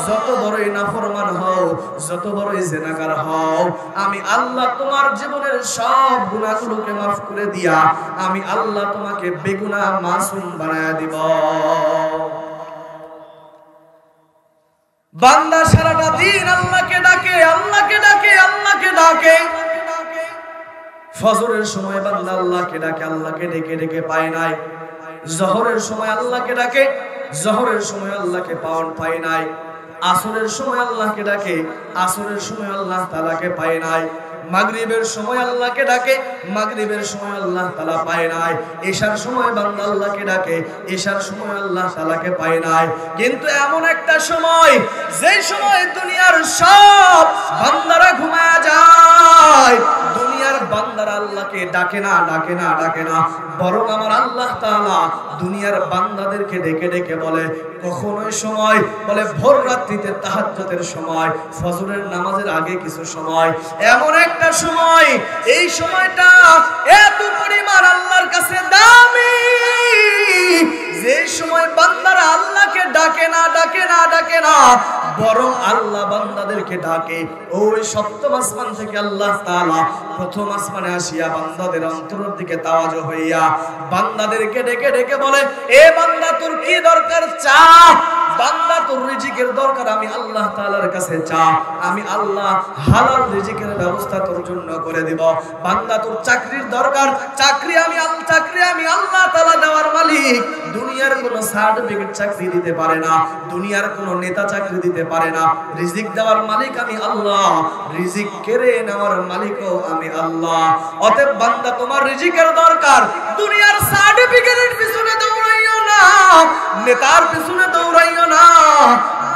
যত বড়ই নাফরমান হও, যত বড়ই জিনাকার হও, আমি আল্লাহ তোমার জীবনের সব গুনাহগুলোকে মাফ করে দিয়া আমি আল্লাহ তোমাকে বেগুনাহ মাসুম বানায়া দিব। বান্দা সারাটা দিন আল্লাহকে ডাকে, আল্লাহকে ডাকে, আল্লাহকে ডাকে। ফজরের সময় বান্দা আল্লাহকে ডাকে, আল্লাহকে ডেকে ডেকে পায় নাই। জোহরের সময় আল্লাহকে ডাকে, জোহরের সময় আল্লাহকে পায় নাই। আসরের সময় আল্লাহকে ডাকে, আসরের সময় আল্লাহ তাআলাকে পায় নাই। মাগরিবের সময় আল্লাহকে ডাকে, মাগরিবের সময় আল্লাহ তাআলা পায় নাই। ইশার সময় বান্দা আল্লাহকে ডাকে, ইশার সময় আল্লাহ তাআলাকে পায় নাই। কিন্তু এমন একটা সময়, যেই সময় দুনিয়ার সব বান্দারা ঘুমায়া যায়, দুনিয়ার বান্দারা আল্লাহকে ডাকে না, ডাকে না, ডাকে না, বরং আমার আল্লাহ তাআলা দুনিয়ার বান্দাদেরকে ডেকে ডেকে বলে, কখন ওই সময় বলে ভোর রাত্রিতে তাহাজ্জুদের সময়, ফজরের নামাজের আগে কিছু সময়, এমন একটা সময়, এই সময়টা এত পরিমাণ আল্লাহর কাছে দামি, যে সময় বান্দারা আল্লাহকে ডাকে না, ডাকে না, ডাকে না, বরং আল্লাহ বান্দাদেরকে ডাকে। ওই সপ্তম আসমান থেকে আল্লাহ তাআলা প্রথম আসমানে আসিয়া বান্দাদের অন্তরের দিকে তাওয়াজ্জু হইয়া বান্দাদেরকে ডেকে ডেকে বলে, এ বান্দা তোর কি দরকার চা, বান্দা তোর রিজিকের দরকার আমি আল্লাহ তাআলার কাছে চা, আমি আল্লাহ হালাল রিজিকের ব্যবস্থা তোর জন্য করে দেব। বান্দা তোর চাকরির দরকার, চাকরি আমি আল্লাহ তাআলা দেওয়ার মালিক। দুনিয়ার কোনো সার্টিফিকেট চাকরি দিতে পারে না, দুনিয়ার কোনো নেতা চাকরি দিতে পারে না। রিজিক দেওয়ার মালিক আমি আল্লাহ, রিজিক কেড়ে নেওয়ার মালিকও আমি আল্লাহ। অতএব বান্দা তোমার রিজিকের দরকার, দুনিয়ার সার্টিফিকেটের পিছনে দৌড়াইও না, নেতার পিছনে দৌড়াইও না,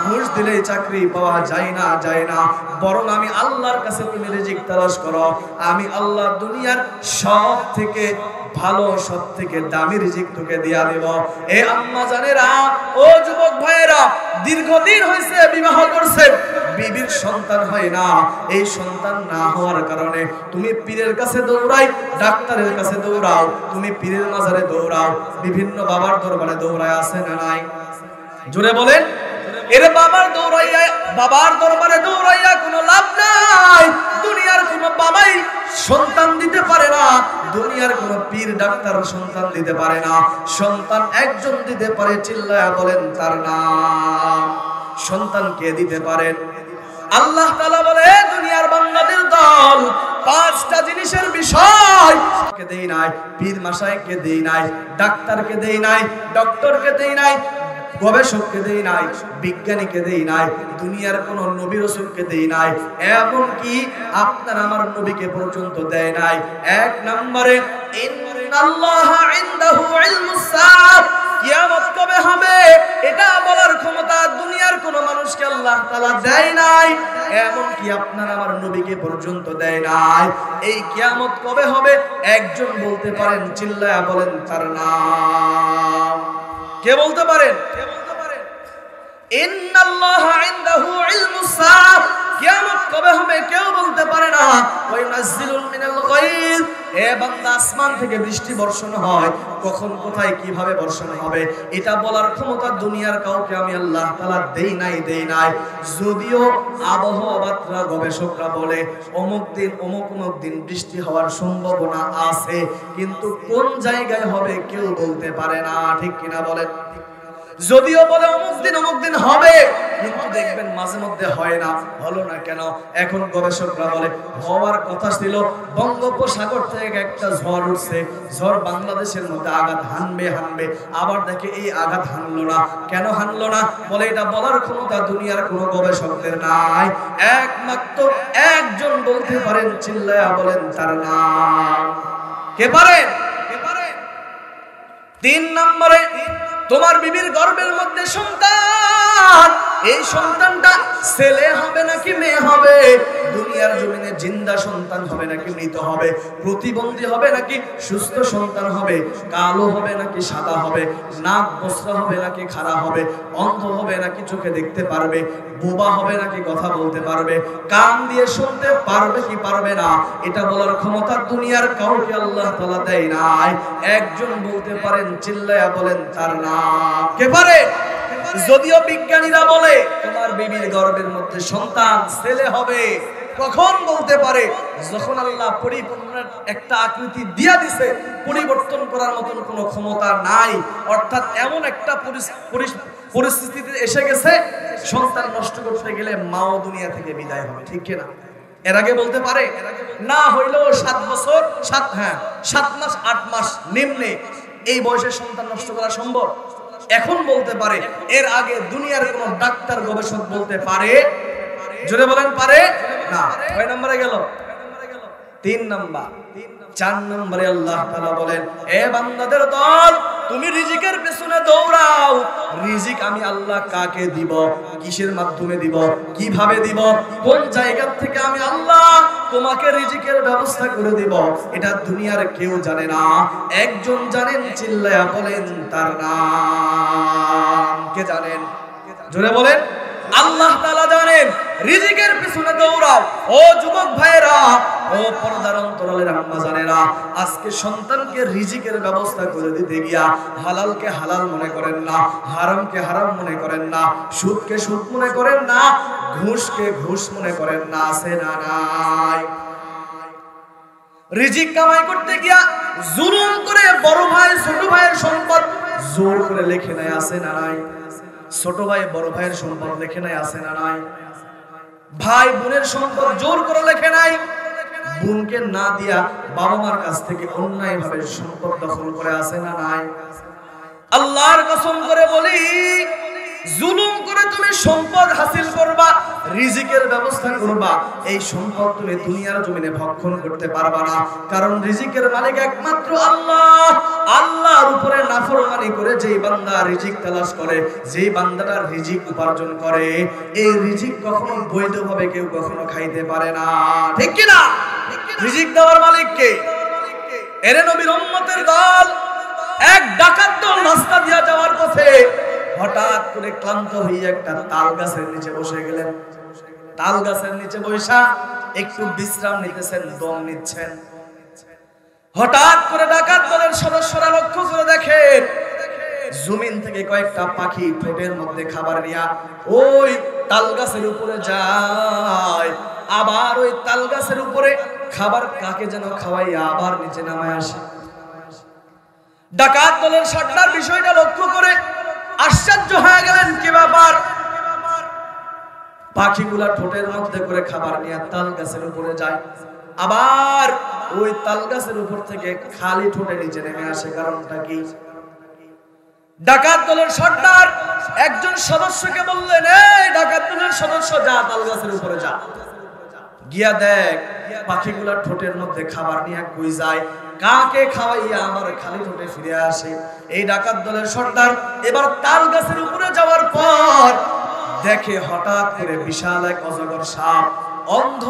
ঘুষ দিলেই চাকরি পাওয়া যায় না, যায় না, বরং আমি আল্লাহর কাছে তুমি রিজিক তালাশ করো, আমি আল্লাহ দুনিয়ার সব থেকে ভালো, সব থেকে দামি রিজিক তোকে দিয়া দেব। এ আম্মা জানেরা, ও যুবক ভাইয়েরা, দীর্ঘদিন হয়েছে বিবাহ করছে, বিবির সন্তান হয় না, এই সন্তান না হওয়ার কারণে তুমি পীরের কাছে দৌড়াই, ডাক্তারের কাছে দৌড়াও, তুমি পীরের মাজারে দৌড়াও, বিভিন্ন বাবার দরবারে দৌড়ায়, আছে না নাই? জোরে বলেন। এর বাবার দরবারে দৌড়াইয়া কোনো লাভ নাই। দুনিয়ার কোনো বাবাই সন্তান দিতে পারে না, দুনিয়ার কোনো পীর ডাক্তার সন্তান দিতে পারে না। সন্তান একজন দিতে পারে, চিল্লায়া বলেন তার নাম। সন্তান কে দিতে পারেন? আল্লাহ তাআলা বলে, দুনিয়ার বান্দাদের দল, পাঁচটা জিনিসের বিষয় কে দেই নাই, পীর মাশায়েখকে দেই নাই, ডাক্তারকে দেই নাই, ডক্টরকে দেই নাই, গবেষককে দেই নাই, বিজ্ঞানীকে দেই নাই, দুনিয়ার কোন নবী রাসূলকে দেই নাই, এমন কি আপনার আমার নবীকে পর্যন্ত দেয় নাই। এক নম্বরে ইন্নাল্লাহা ইনদাহু ইলমুস সাআহ, কিয়ামত কবে হবে এটা বলার ক্ষমতা দুনিয়ার কোন মানুষকে আল্লাহ তাআলা দেয় নাই, এমন কি আপনার আমার নবীকে পর্যন্ত দেয় নাই। এই কিয়ামত কবে হবে একজন বলতে পারেন, চিল্লায়া বলেন তার নাম। কে বলতে পারেন? ইন্নাল্লাহা ইনদাহু ইলমুস সাআহ, কিয়ামত কবে হবে কেউ বলতে পারে না। ওয়া ইউনাজ্জিলুল মিনাল গায়ব, এ বান্দা আসমান থেকে বৃষ্টি বর্ষণ হয়, কখন কোথায় কিভাবে বর্ষণ হবে এটা বলার ক্ষমতা দুনিয়ার কাউকে আমি আল্লাহ তাআলা দেই নাই। যদিও আবহাওয়াবিদরা গবেষকরা বলে অমুক দিন অমুক দিন বৃষ্টি হওয়ার সম্ভাবনা আছে, কিন্তু কোন জায়গায় হবে কেউ বলতে পারে না, ঠিক কিনা বলেন? যদিও বলে অমুক দিন হবে, কিন্তু দেখবেন মাঝে মধ্যে হয় না। হলো না কেন? এখন গবেষকরা বলে হওয়ার কথা ছিল, বঙ্গোপসাগর থেকে একটা ঝড় উঠছে, ঝড় বাংলাদেশের মধ্যে আঘাত হানবে, আবার দেখে এই আঘাত হানলো না। কেন হানলো না? বলে এটা বলার ক্ষমতা দুনিয়ার কোনো গবেষকদের নাই, একমাত্র একজন বলতে পারেন, চিল্লায়া বলেন তার নাম। কে পারেন? 3 নম্বরে, তোমার বিবির গর্ভের মধ্যে সন্তান, এই সন্তানটা ছেলে হবে নাকি মেয়ে হবে, দুনিয়ার জমিনে জিন্দা সন্তান হবে নাকি মৃত হবে, প্রতিবন্ধী হবে নাকি সুস্থ সন্তান হবে, কালো হবে নাকি সাদা হবে, নাক বস্ত্র হবে নাকি খাড়া হবে, অন্ধ হবে নাকি চোখে দেখতে পারবে, বোবা হবে নাকি কথা বলতে পারবে, কান দিয়ে শুনতে পারবে কি পারবে না, এটা বলার ক্ষমতা দুনিয়ার কাউকে আল্লাহ তাআলা দেয় নাই। একজন বলতে পারেন, চিল্লায়া বলেন তার নাম। কে পারে? যদিও বিজ্ঞানীরা বলে তোমার বিবির গর্ভের মধ্যে সন্তান ছেলে হবে, কখন বলতে পারে? যখন আল্লাহ পরিপূর্ণ একটা আকৃতি দিয়া দিছে, পরিবর্তন করার মতন কোনো ক্ষমতা নাই, অর্থাৎ এমন একটা পরিস্থিতিতে এসে গেছে, সন্তান নষ্ট করতে গেলে মাও দুনিয়া থেকে বিদায় হবে, ঠিক কিনা? এর আগে বলতে পারে না, হইলেও 7 বছর 7 মাস 8 মাস নিম্নে এই বয়সে সন্তান নষ্ট করা সম্ভব। এখন বলতে পারে, এর আগে দুনিয়ার কোন ডাক্তার গবেষক বলতে পারে? জোরে বলেন পারে না। কয় নম্বরে গেল? 3 নাম্বার। 4 নম্বরে আল্লাহ তাআলা বলেন, এ বান্দাদের দল, তুমি রিজিকের পেছনে দৌড়াও, রিজিক আমি আল্লাহ কাকে দিব, কিসের মাধ্যমে দিব, কিভাবে দিব, কোন জায়গা থেকে আমি আল্লাহ তোমাকে রিজিকের ব্যবস্থা করে দিব, এটা দুনিয়ার কেউ জানে না, একজন জানেন, চিল্লায়া বলেন তার নাম। কে জানেন? জোরে বলেন। আল্লাহ তাআলা জানেন। রিজিকের পিছনে দৌড়াও ও যুবক ভাইরা, ও পর্দার অন্তরালের আম্মা জানেরা, আজকে সন্তানকে রিজিকের ব্যবস্থা করে দিতে গিয়া হালালকে হালাল মনে করেন না, হারামকে হারাম মনে করেন না, সুদকে সুদ মনে করেন না, ঘুষকে ঘুষ মনে করেন না, আছে না নাই? রিজিক কামাই করতে গিয়া জুলুম করে বড় ভাই ছোট ভাইয়ের সম্পদ জোর করে লেখে নেয়, আছে না নাই? ছোট ভাই বড় ভাইয়ের সম্পদ লেখে নেয়, আছে না নাই? ভাই বোনের সম্পদ জোর করে লেখে নাই, বোনকে না দিয়া বাবা মার কাছ থেকে অন্যায় ভাবে সম্পদ দখল করে, আছে না নাই? আল্লাহর কসম করে বলি, জুলুম করে তুমি সম্পদ হাসিল করবা, রিজিকের ব্যবস্থা করবা, এই সম্পদ তুমি দুনিয়ার জমিনে ভক্ষণ করতে পারবা না, কারণ রিজিকের মালিক একমাত্র আল্লাহ। আল্লাহর উপরে নাফরমানি করে যেই বান্দা রিজিক তালাশ করে, যেই বান্দাটা রিজিক উপার্জন করে, এই রিজিক কখনো বৈধভাবে কেউ কখনো খাইতে পারে না, ঠিক কি না? রিজিক দেওয়ার মালিক কে? এরে নবীর উম্মতের দল, এক ডাকাত দল রাস্তা দিয়ে যাওয়ার পথে হঠাৎ করে ক্লান্ত হয়ে একটা তাল গাছের নিচে বসে গেলেন। তাল গাছের নিচে বসা একটু বিশ্রাম নিতেছেন, দম নিচ্ছেন। হঠাৎ করে ডাকাত দলের সদস্যরা লক্ষ্য করে দেখেন জমিন থেকে কয়েকটা পাখি ঠোঁটের মধ্যে খাবার নিয়ে ওই তাল গাছের উপরে যায়, আবার ওই তাল গাছের উপরে খাবার কাকে যেন খাওয়াই আবার নিচে নামায় আসে। ডাকাত দলের সর্দার বিষয়টা লক্ষ্য করে আশ্চর্য হয়ে গেলেন, কি ব্যাপার? পাখিগুলা ঠোঁটের মধ্যে করে খাবার নিয়ে তাল গাছের উপরে যায়, আবার ওই তাল গাছের উপর থেকে খালি ঠোঁটে নিচে নেমে আসে। কারণটা কি? ডাকাত দলের সর্দার একজন সদস্যকে বললেন, এই ডাকাত দলের সদস্য, যা তাল গাছের উপরে যা, গিয়া দেখ পাখিগুলা ঠোঁটের মধ্যে খাবার নিয়ে কই যায়, কাকে খাওয়াইয়া আমার খালি ঠোঁটে ফিরে আসে। এই ডাকাত দলের সর্দার এবার তাল গাছের উপরে যাওয়ার পর দেখে হঠাৎ করে বিশাল এক অজগর সাপ, অন্ধ,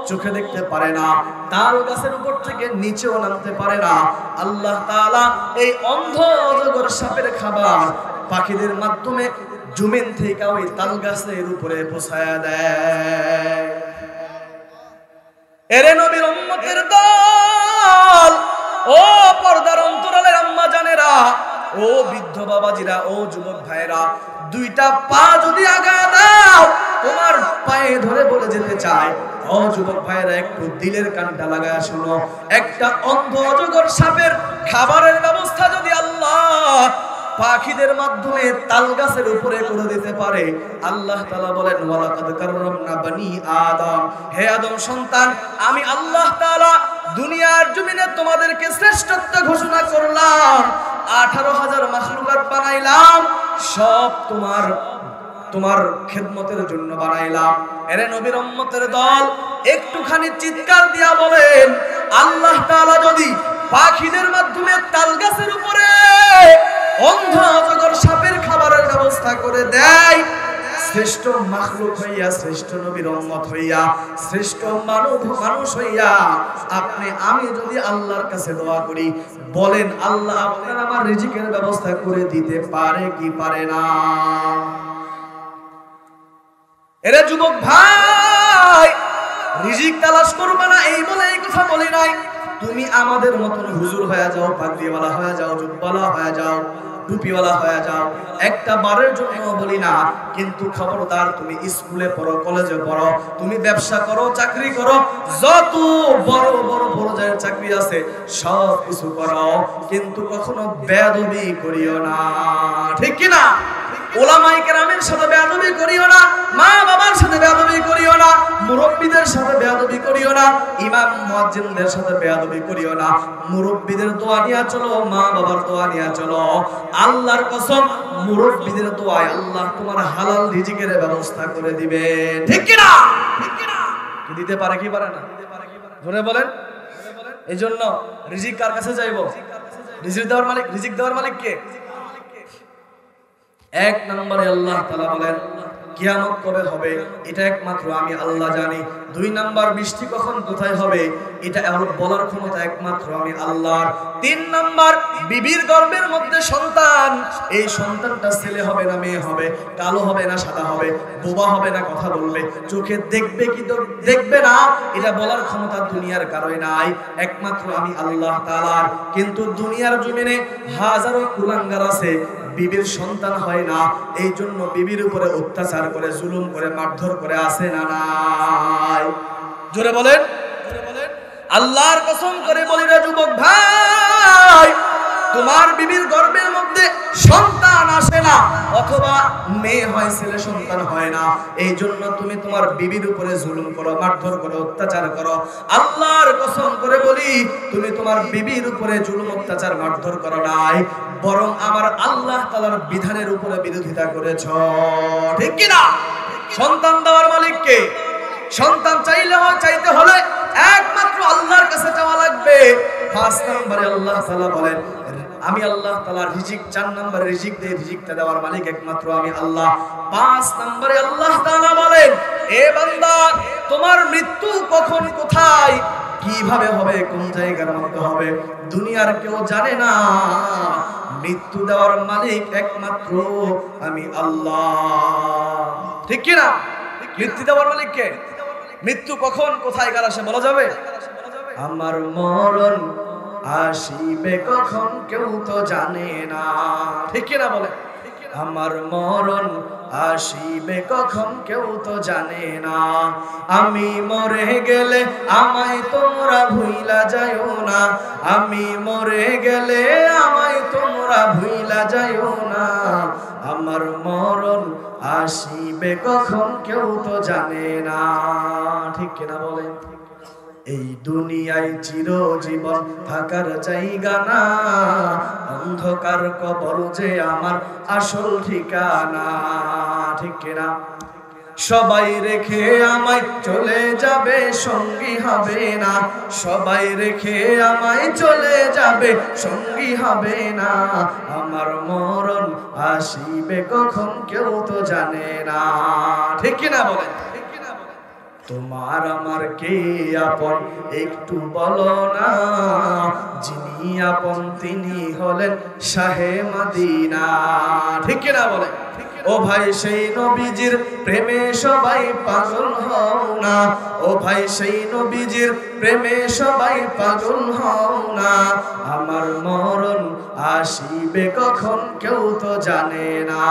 চোখে দেখতে পারে না, তাল গাছের উপর থেকে নিচেও নামতে পারে না। আল্লাহ তাআলা এই অন্ধ অজগর সাপের খাবার পাখিদের মাধ্যমে জমিন থেকে ওই তাল গাছের উপরে পৌঁছায়া দেয়। এরে নবীর উম্মতের দল, ও পর্দার অন্তরালের আম্মা জানেরা, ও বৃদ্ধ বাবাজিরা, ও যুবক ভাইরা, দুইটা পা যদি আগায় দাও, তোমার পায়ে ধরে বলে যেতে চাই, ও যুবক ভাইরা, একটু দিলের কানটা লাগায় শোনো। একটা অন্ধ অজগর সাপের খাবারের ব্যবস্থা যদি আল্লাহ পাখিদের মাধ্যমে তাল গাছের উপরে করে দিতে পারে, আল্লাহ তাআলা বলেন, ওয়ালাকাদ কাররামনা বনি আদম, হে আদম সন্তান, আমি আল্লাহ তাআলা দুনিয়ার জমিনে তোমাদেরকে শ্রেষ্ঠত্ব ঘোষণা করলাম, 18,000 মাখলুকাত বানাইলাম, সব তোমার খেদমতের জন্য বানাইলাম। এরে নবীর উম্মতের দল, একটুখানি চিৎকার দিয়া বলেন, আল্লাহ তাআলা যদি পাখিদের মাধ্যমে তাল গাছের উপরে অন্ধ অজগর সাপের খাবারের ব্যবস্থা করে দেয়, শ্রেষ্ঠ মাখলুক হইয়া, শ্রেষ্ঠ নবীর উম্মত হইয়া, শ্রেষ্ঠ মানুষ হইয়া আপনি আমি যদি আল্লাহর কাছে দোয়া করি, বলেন আল্লাহ আপনার আমার রিজিকের ব্যবস্থা করে দিতে পারে কি পারে না? এরে যুবক ভাই, রিজিক তালাশ করবে না এই বলে এই কথা বলি নাই। তুমি আমাদের মতন হুজুর হয়ে যাও, পাগড়িওয়ালা হয়ে যাও, জুব্বালা হয়ে যাও, টুপিওয়ালা হয়ে যাও, একটা বারের জন্য বলি না, কিন্তু খবরদার তুমি স্কুলে পড়ো, কলেজে পড়ো, তুমি ব্যবসা করো, চাকরি করো, যত বড় বড় পর্যায়ের চাকরি আছে সব কিছু করো, কিন্তু কখনো বেয়াদবি করিও না, ঠিক কি না? ওলামায়ে কেরামের সাথে বেয়াদবি করিও না, মা বাবার সাথে বেয়াদবি করিও না, মুরব্বিদের সাথে বেয়াদবি করিও না, ইমাম মুয়াজ্জিনদের সাথে বেয়াদবি করিও না। মুরব্বিদের দোয়া নিয়ে চলো, মা বাবার দোয়া নিয়ে চলো। আল্লাহর কসম, মুরব্বিদের দোয়ায় আল্লাহ তোমার হালাল রিজিকের ব্যবস্থা করে দিবে, ঠিক কি না? কি দিতে পারে কি পারে না? জোরে বলেন। এইজন্য রিজিক কার কাছে যাইবো? রিজিক দেওয়ার মালিক কে? এক নম্বরে আল্লাহ তাআলা বলেন, কিয়ামত কবে হবে এটা একমাত্র আমি আল্লাহ জানি। 2 নাম্বার, বৃষ্টি কখন কোথায় হবে এটা বলার ক্ষমতা একমাত্র আমি আল্লাহর। 3 নাম্বার, বিবির গর্ভের মধ্যে সন্তান, এই সন্তানটা ছেলে হবে না মেয়ে হবে, কালো হবে না সাদা হবে, বোবা হবে না কথা বলবে, চোখে দেখবে কি দেখবে না, এটা বলার ক্ষমতা দুনিয়ার কারোই নাই, একমাত্র আমি আল্লাহ তাআলার। কিন্তু দুনিয়ার জমিনে হাজারো কুলাঙ্গার আছে, বিবির সন্তান হয় না, এই জন্য বিবির উপরে অত্যাচার করে, জুলুম করে, মারধর করে, আসে না নাই? জোরে বলেন। আল্লাহর কসম করে বলি রে যুবক ভাই, তোমার বিবির গর্ভের মধ্যে সন্তান আসে না, অথবা মেয়ে হয় ছেলে সন্তান হয় না, এই জন্য তুমি তোমার বিবির উপরে জুলুম করো, মারধর করো, অত্যাচার করো। আল্লাহর কসম করে বলি, তুমি তোমার বিবির উপরে জুলুম, অত্যাচার, মারধর করো নাই, বরং আমার আল্লাহ তাআলার বিধানের উপরে বিরোধিতা করেছ, ঠিক কি না? সন্তান দেওয়ার মালিক কে? সন্তান চাইতে হলে একমাত্র আল্লাহর কাছে যাওয়া লাগবে। 5 নম্বরে আল্লাহ তাআলা বলেন, আমি আল্লাহ তাআলা রিজিক, 4 নম্বরে রিজিক দেই, রিজিকটা দেওয়ার মালিক একমাত্র আমি আল্লাহ। 5 নম্বরে আল্লাহ তাআলা বলেন, এ বান্দা, তোমার মৃত্যু কখন, কোথায়, কিভাবে হবে, কোন জায়গার মধ্যে হবে, দুনিয়ার কেউ জানে না, মৃত্যু দেওয়ার মালিক একমাত্র আমি আল্লাহ, ঠিক কি না? মৃত্যু দেওয়ার মালিক কে? মৃত্যু কখন কোথায় কার আসে বলা যাবে? আমার মরণ আসিবে কখন কেউ তো জানে না, ঠিক কি না? বলে, আমার মরণ আসিবে কখন কেউ তো জানে না, আমি মরে গেলে আমায় তোমরা ভুইলা যাইও না, আমি মরে গেলে আমায় তোমরা ভুইলা যাইও না, আমার মরণ আসিবে কখন কেউ তো জানে না, ঠিক কিনা বলেন? এই দুনিয়ায় চিরজীবন থাকার জায়গা না, অন্ধকার কবর যে আমার আসল ঠিকানা। ঠিক কিনা? সবাই রেখে আমায় চলে যাবে, সঙ্গী হবে না। সবাই রেখে আমায় চলে যাবে, সঙ্গী হবে না। আমার মরণ আসিবে কখন কেউ তো জানে না। ঠিক কিনা বলেন? তোমার আমার কে আপন একটু বলো না, যিনি আপন তিনি হলেন শাহে মদিনা। ঠিক কিনা বলে? ও ভাই সেই নবীজির প্রেমে সবাই পাগল হও না, ও ভাই সেই নবীজির প্রেমে সবাই পাগল হও না। আমার মরণ আসিবে কখন কেউ তো জানে না।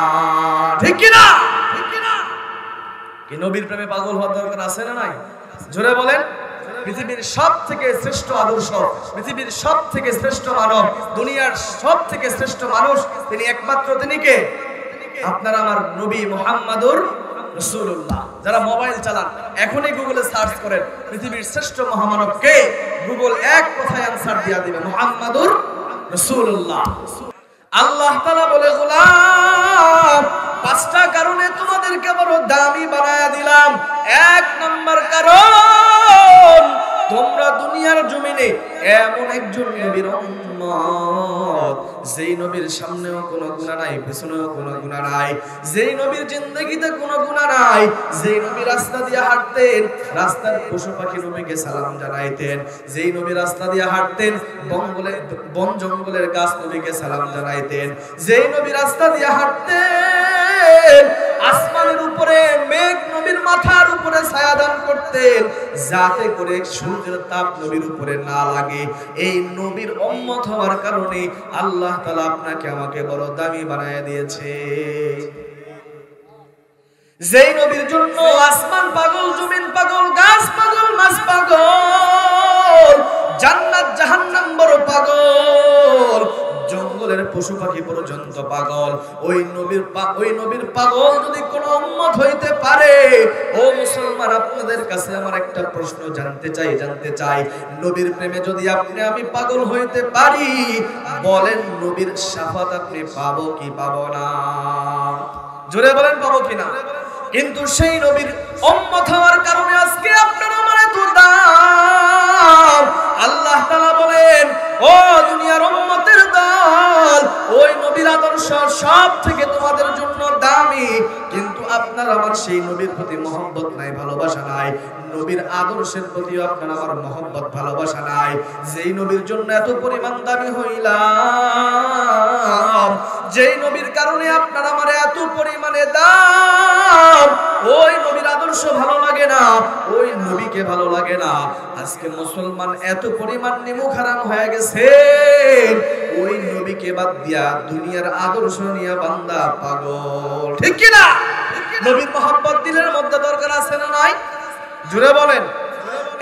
ঠিক কিনা? কি নবীর প্রেমে পাগল হওয়ার দরকার আছে না নাই? জোরে বলেন। পৃথিবীর সব থেকে শ্রেষ্ঠ আদর্শ, পৃথিবীর সব থেকে শ্রেষ্ঠ মানব, দুনিয়ার সব থেকে শ্রেষ্ঠ মানুষ তিনি একমাত্র, তিনি কে? আপনার আমার নবী মুহাম্মাদুর রাসূলুল্লাহ। যারা মোবাইল চালান এখনই গুগলে সার্চ করেন পৃথিবীর শ্রেষ্ঠ মহামানব কে, গুগল এক কথায় আনসার দিয়া দিবে মুহাম্মাদুর রাসূলুল্লাহ। আল্লাহ তাআলা বলে, গোলাম পাঁচটা কারণে তোমাদেরকে বড় দামি বানায়া দিলাম। এক নাম্বার কারণ, তোমরা দুনিয়ার জমিনে এমন একজন নবীর উম্মত, যেই নবীর সামনেও কোনো গুনাহ নাই, পিছনেও কোনো গুনাহ নাই, যেই নবীর জিন্দেগিতে কোনো গুনাহ নাই, যেই নবী রাস্তা দিয়ে হাঁটতেন রাস্তার পশু পাখি নবীকে সালাম জানাইতেন, যেই নবী রাস্তা দিয়ে হাঁটতেন বন জঙ্গলের গাছ নবীকে সালাম জানাইতেন, যেই নবী রাস্তা দিয়ে হাঁটতেন আসমানের উপরে মেঘ নবীর মাথার উপরে ছায়া দান করতেন, যাতে করে সূর্যের তাপ নবীর উপরে না লাগে। এই নবীর উম্মত হওয়ার কারণে আল্লাহ তাআলা আপনাকে আমাকে বড় দামি বানায় দিয়েছে। যেই নবীর জন্য আসমান পাগল, জমিন পাগল, গাছ পাগল, মাছ পাগল, জান্নাত জাহান্নাম বড় পাগল, জঙ্গলের পশু পাখি পর্যন্ত পাগল। ওই নবীর পাগল যদি কোন উম্মত হইতে পারে, ও মুসলমান আপনাদের কাছে আমার একটা প্রশ্ন জানতে চাই, নবীর প্রেমে যদি আপনি আমি পাগল হইতে পারি, বলেন নবীর শাফাত আপনি পাবো কি পাবো না? জোরে বলেন, পাবো কিনা? কিন্তু সেই নবীর উম্মত হওয়ার কারণে আজকে আপনার আমার এত দাম। আল্লাহ তাআলা বলেন, ও দুনিয়ার উম্মতের দল, ওই নবীর আদর্শ সব থেকে তোমাদের জন্য দামি, কিন্তু আপনার আমার সেই নবীর প্রতি মহব্বত নাই, ভালোবাসা নাই। নবীর আদর্শের প্রতি আপনার আমার মহব্বত, ভালোবাসা নাই। যেই নবীর জন্য এত পরিমাণ দামি হইলাম, যেই নবীর কারণে আপনার আমার এত পরিমাণে দাম, ওই নবীর আদর্শ ভালো লাগে না, ওই নবীকে ভালো লাগে না। আজকে মুসলমান এত পরিমাণ নিমুখ হারাম হয়ে গেছে, ওই নবীকে বাদ দিয়া দুনিয়ার আদর্শ নিয়ে বান্দা পাগল। ঠিক কি না? নবীর মহব্বত দিলের মধ্যে দরকার আছে না নাই? জুড়ে বলেন।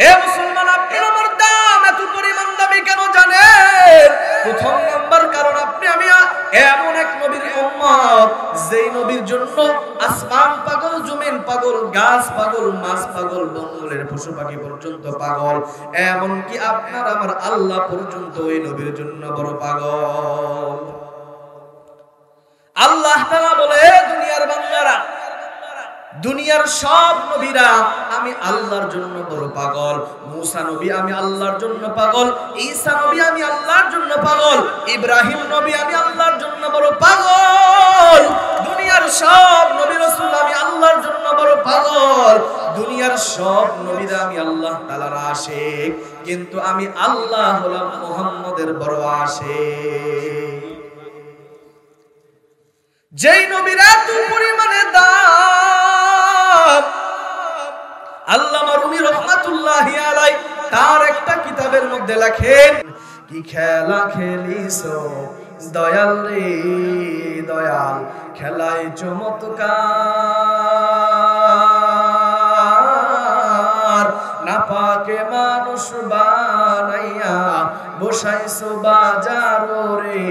এ মুসলমান, আপনার আমার দাম এত পরিমাণ দামি কেন জানেন? প্রথম নাম্বার কারণ, আপনি আমি এমন এক নবীর উম্মত, যেই নবীর জন্য আসমান পাগল, জমিন পাগল, গাছ পাগল, মাছ পাগল, জঙ্গলের পশু পাখি পর্যন্ত পাগল, এমনকি আপনার আমার আল্লাহ পর্যন্ত ওই নবীর জন্য বড় পাগল। আল্লাহ তাআলা বলে, দুনিয়ার বান্দারা, দুনিয়ার সব নবীরা আমি আল্লাহর জন্য বড় পাগল। মুসা নবী আমি আল্লাহর জন্য পাগল, ঈসা নবী আমি আল্লাহর জন্য পাগল, ইব্রাহিম নবী আমি আল্লাহর জন্য বড় পাগল। দুনিয়ার সব নবী রাসূল আমি আল্লাহর জন্য বড় পাগল। দুনিয়ার সব নবীরা আমি আল্লাহ তাআলার আশিক, কিন্তু আমি আল্লাহ হলাম মুহাম্মদের বড় আশিক। যেই নবীর এত পরিমাণে দাম, আল্লামা রুমি রাহমাতুল্লাহি আলাইহি তার একটা কিতাবের মধ্যে লেখেন, কি খেলা খেলিছো দয়াল রে দয়াল, খেলায় চমৎকার, নাপাকে মানুষ বানাইয়া বসাইছো বাজার রে,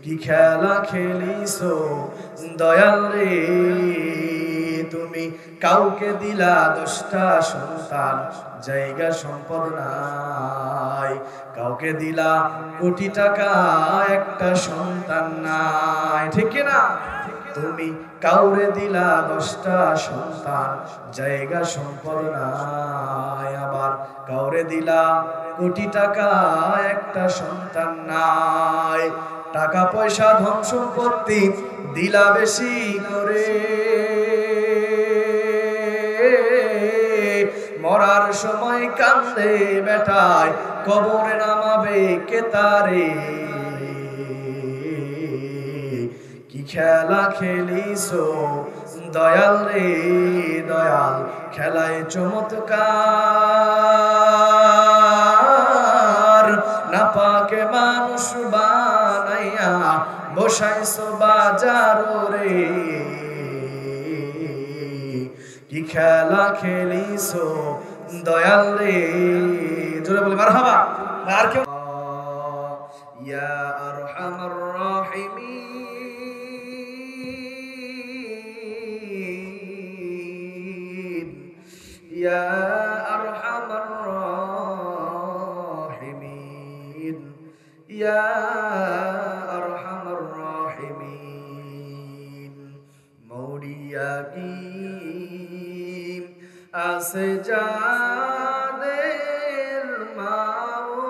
কি খেলা খেলিছো দয়াল রে তুমি কাউকে দিলা 10টা সন্তান, জায়গা সম্পদ নাই। কাউকে দিলা কোটি টাকা, একটা সন্তান নাই, ঠিক না? তুমি কাউরে দিলা 10টা সন্তান, জায়গা সম্পদ নাই। আবার কাউরে দিলা কোটি টাকা, একটা সন্তান নাই। টাকা পয়সা ধন সম্পত্তি দিলা বেশি করে, মরার সময় কান্দে বেটায়, কবরে নামাবে কে তারে? কি খেলা খেলিছো দয়াল রে দয়াল, খেলায় চমৎকার। নাপাকে মানুষ বানাইয়া বসাইছো বাজার রে, কি খেলা খেলিছো দয়াল রে। জোরে বলি মারহাবা। আর কেউ ইয়া আরহামার রাহিমিন, ইয়া আরহামার রাহিমিন, ইয়া আরহামার রাহিমিন। মৌরিয়া কি আসে যাদের মা ও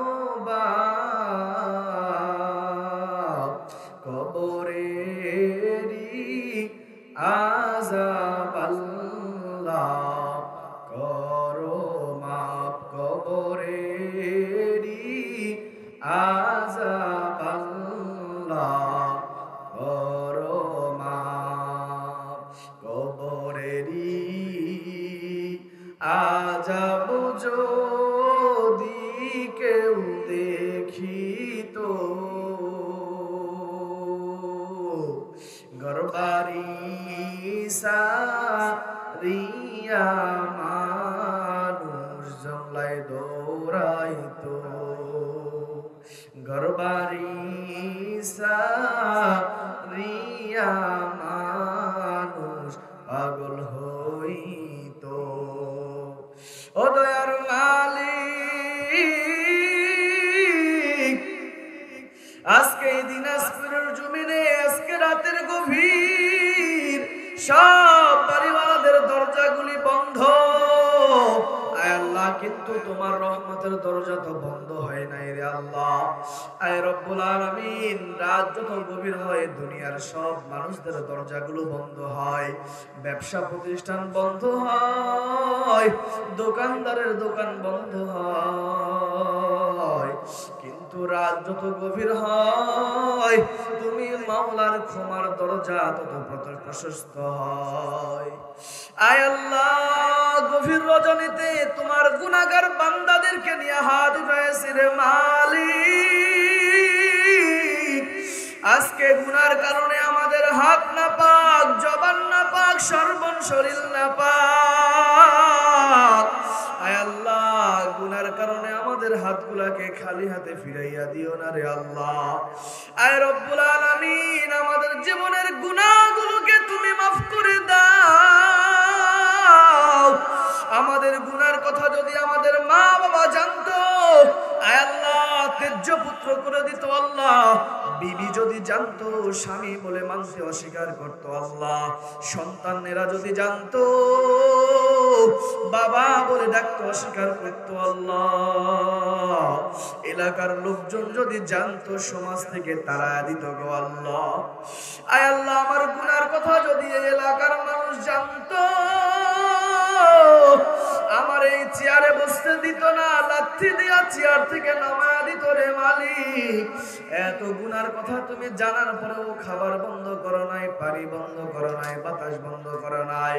বাপ, কবরেরই আযাব আল্লাহ করো মাফ, কবরেরই আযাব আল্লাহ করো মাফ। কবরেরই আযাব যদি কেউ দেখিত, ঘরবাড়ি সারিয়া মানুষ জংলায় দৌড়াইতো, ঘরবাড়ি সারিয়া মানুষ পাগল হইতো। ও দয়ার মালিক, আজকে এই দিনাজপুরের জমিনে, আজকে রাতের গভীর, সব বাড়িওয়ালাদের দরজাগুলি বন্ধ। আয় আল্লাহ, কিন্তু তোমার রহমতের দরজা তো বন্ধ হয় নাই রে আল্লাহ। আয় রব্বুল আলামিন, রাত যত গভীর হয় দুনিয়ার সব মানুষদের দরজাগুলো বন্ধ হয়, ব্যবসা প্রতিষ্ঠান বন্ধ হয়, দোকানদারের দোকান বন্ধ হয়, কিন্তু রাত যত গভীর হয় তুমি মাওলার ক্ষমার দরজা তত প্রশস্ত হয়। আয় আল্লাহ, গভীর রজনীতে তোমার গুনাহগার বান্দাদেরকে নিয়ে হাত উঠাইছি রে মালিক। আজকে গুনার কারণে আমাদের হাত না পাক, জবান না পাক, সর্বন শরীর না পাক। আয় আল্লাহ, গুনার কারণে আমাদের হাতগুলাকে খালি হাতে ফিরাইয়া দিও না রে আল্লাহ। আয় রব্বুল আলামিন, আমাদের জীবনের গুনাহগুলোকে তুমি মাফ করে দাও। আমাদের গুনার কথা যদি আমাদের মা বাবা জানতো, আয় আল্লাহ তেজ্য পুত্র করে দিত আল্লাহ। বিবি যদি জানতো, স্বামী বলে মানতে অস্বীকার করতো আল্লাহ। সন্তানেরা যদি জানতো, বাবা বলে ডাকতে অস্বীকার করতো আল্লাহ। এলাকার লোকজন যদি জানতো, সমাজ থেকে তাড়ায়া দিত গো আল্লাহ। আয় আল্লাহ, আমার গুনার কথা যদি এই এলাকার মানুষ জানতো, আমার এই চেয়ারে বসতে দিত না, লাথি দিয়া চেয়ার থেকে নামায়া দিত রে মালিক। এত গুনার কথা তুমি জানার পরেও খাবার বন্ধ করো নাই, পানি বন্ধ করো নাই, বাতাস বন্ধ করো নাই।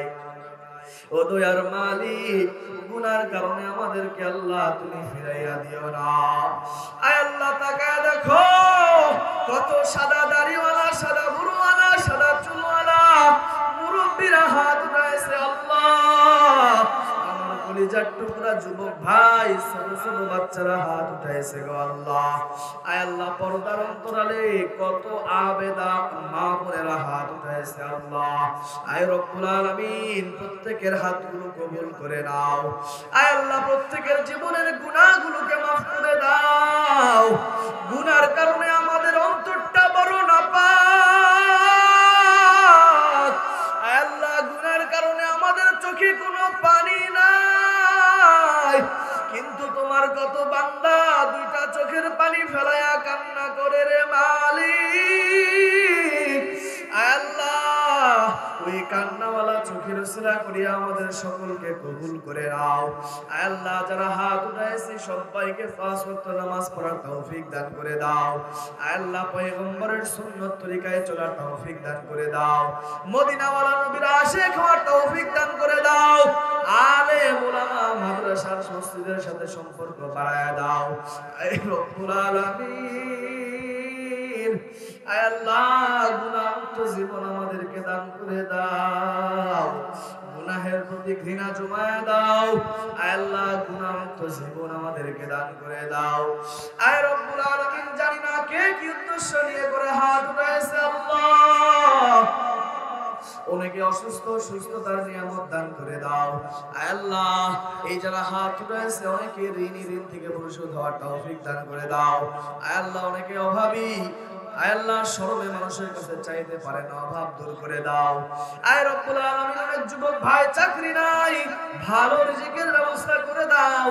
ও দয়ার মালিক, গুনার কারণে আমাদেরকে আল্লাহ তুমি ফিরাইয়া দিও না। আয় আল্লাহ, তাকায় দেখো কত সাদা দাড়িওয়ালা, সাদা বুড়োওয়ালা, সাদা চুলওয়ালা মুরব্বিরা হাত উঠাইছে আল্লাহ। আমার কলিজার টুকরা যুবক ভাই, ছোট ছোট বাচ্চারা হাত উঠাইছে গো আল্লাহ। আয় আল্লাহ, পর্দার অন্তরালে কত আবেদা মা বোনেরা হাত উঠাইছে আল্লাহ। আয় রব্বুল আলামিন, প্রত্যেকের হাতগুলো কবুল করে নাও। আয় আল্লাহ, প্রত্যেকের জীবনের গুনাহগুলোকে মাফ করে দাও। গুনার কারণে আমাদের অন্তরটা বড় নাপাক। আয় আল্লাহ, গুনার কারণে আমাদের চোখে কোনো পানি নাই, কিন্তু তোমার কত বান্দা দুইটা চোখের পানি ফেলায়া কান্না করে রে মালিক। আয় আল্লাহ, ওই কান্নাওয়ালা চোখের উসিলা করিয়া আমাদের সকলকে কবুল করে নাও। আয় আল্লাহ, যারা হাত উঠাইছে সবাইকে 5 ওয়াক্ত নামাজ পড়ার তৌফিক দান করে দাও। আয় আল্লাহ, পয়গম্বরের সুন্নাত তরিকায় চলার তৌফিক দান করে দাও। মদিনাওয়ালা নবীর আশিক হওয়ার তৌফিক দান করে দাও। আলেম উলামা মাদ্রাসার মসজিদের সাথে সম্পর্ক বাড়ায়া দাও। আয় রব্বুল আলামিন, আয় আল্লাহ, গুনাহমুক্ত জীবন আমাদেরকে দান করে দাও। গুনাহের প্রতি ঘৃণা জমায়া দাও। আয় আল্লাহ, গুনাহমুক্ত জীবন আমাদেরকে দান করে দাও। আয় রব্বুল আলামিন, জানি না কে কি উদ্দেশ্য নিয়ে করে হাত উঠাইছে আল্লাহ। অনেকে অসুস্থ, সুস্থতার নিয়ামত দান করে দাও। আয় আল্লাহ, এই যারা হাত উঠাইছে অনেকে ঋণী, ঋণ থেকে পরিশোধ হওয়ার তৌফিক দান করে দাও। আয় আল্লাহ, অনেকে অভাবী, আয় আল্লাহ, শরমে মানুষের কাছে চাইতে পারে না, অভাব দূর করে দাও। আয় রব্বুল আলামিন, অনেক যুবক ভাই চাকরি নাই, ভালো রিজিকের ব্যবস্থা করে দাও।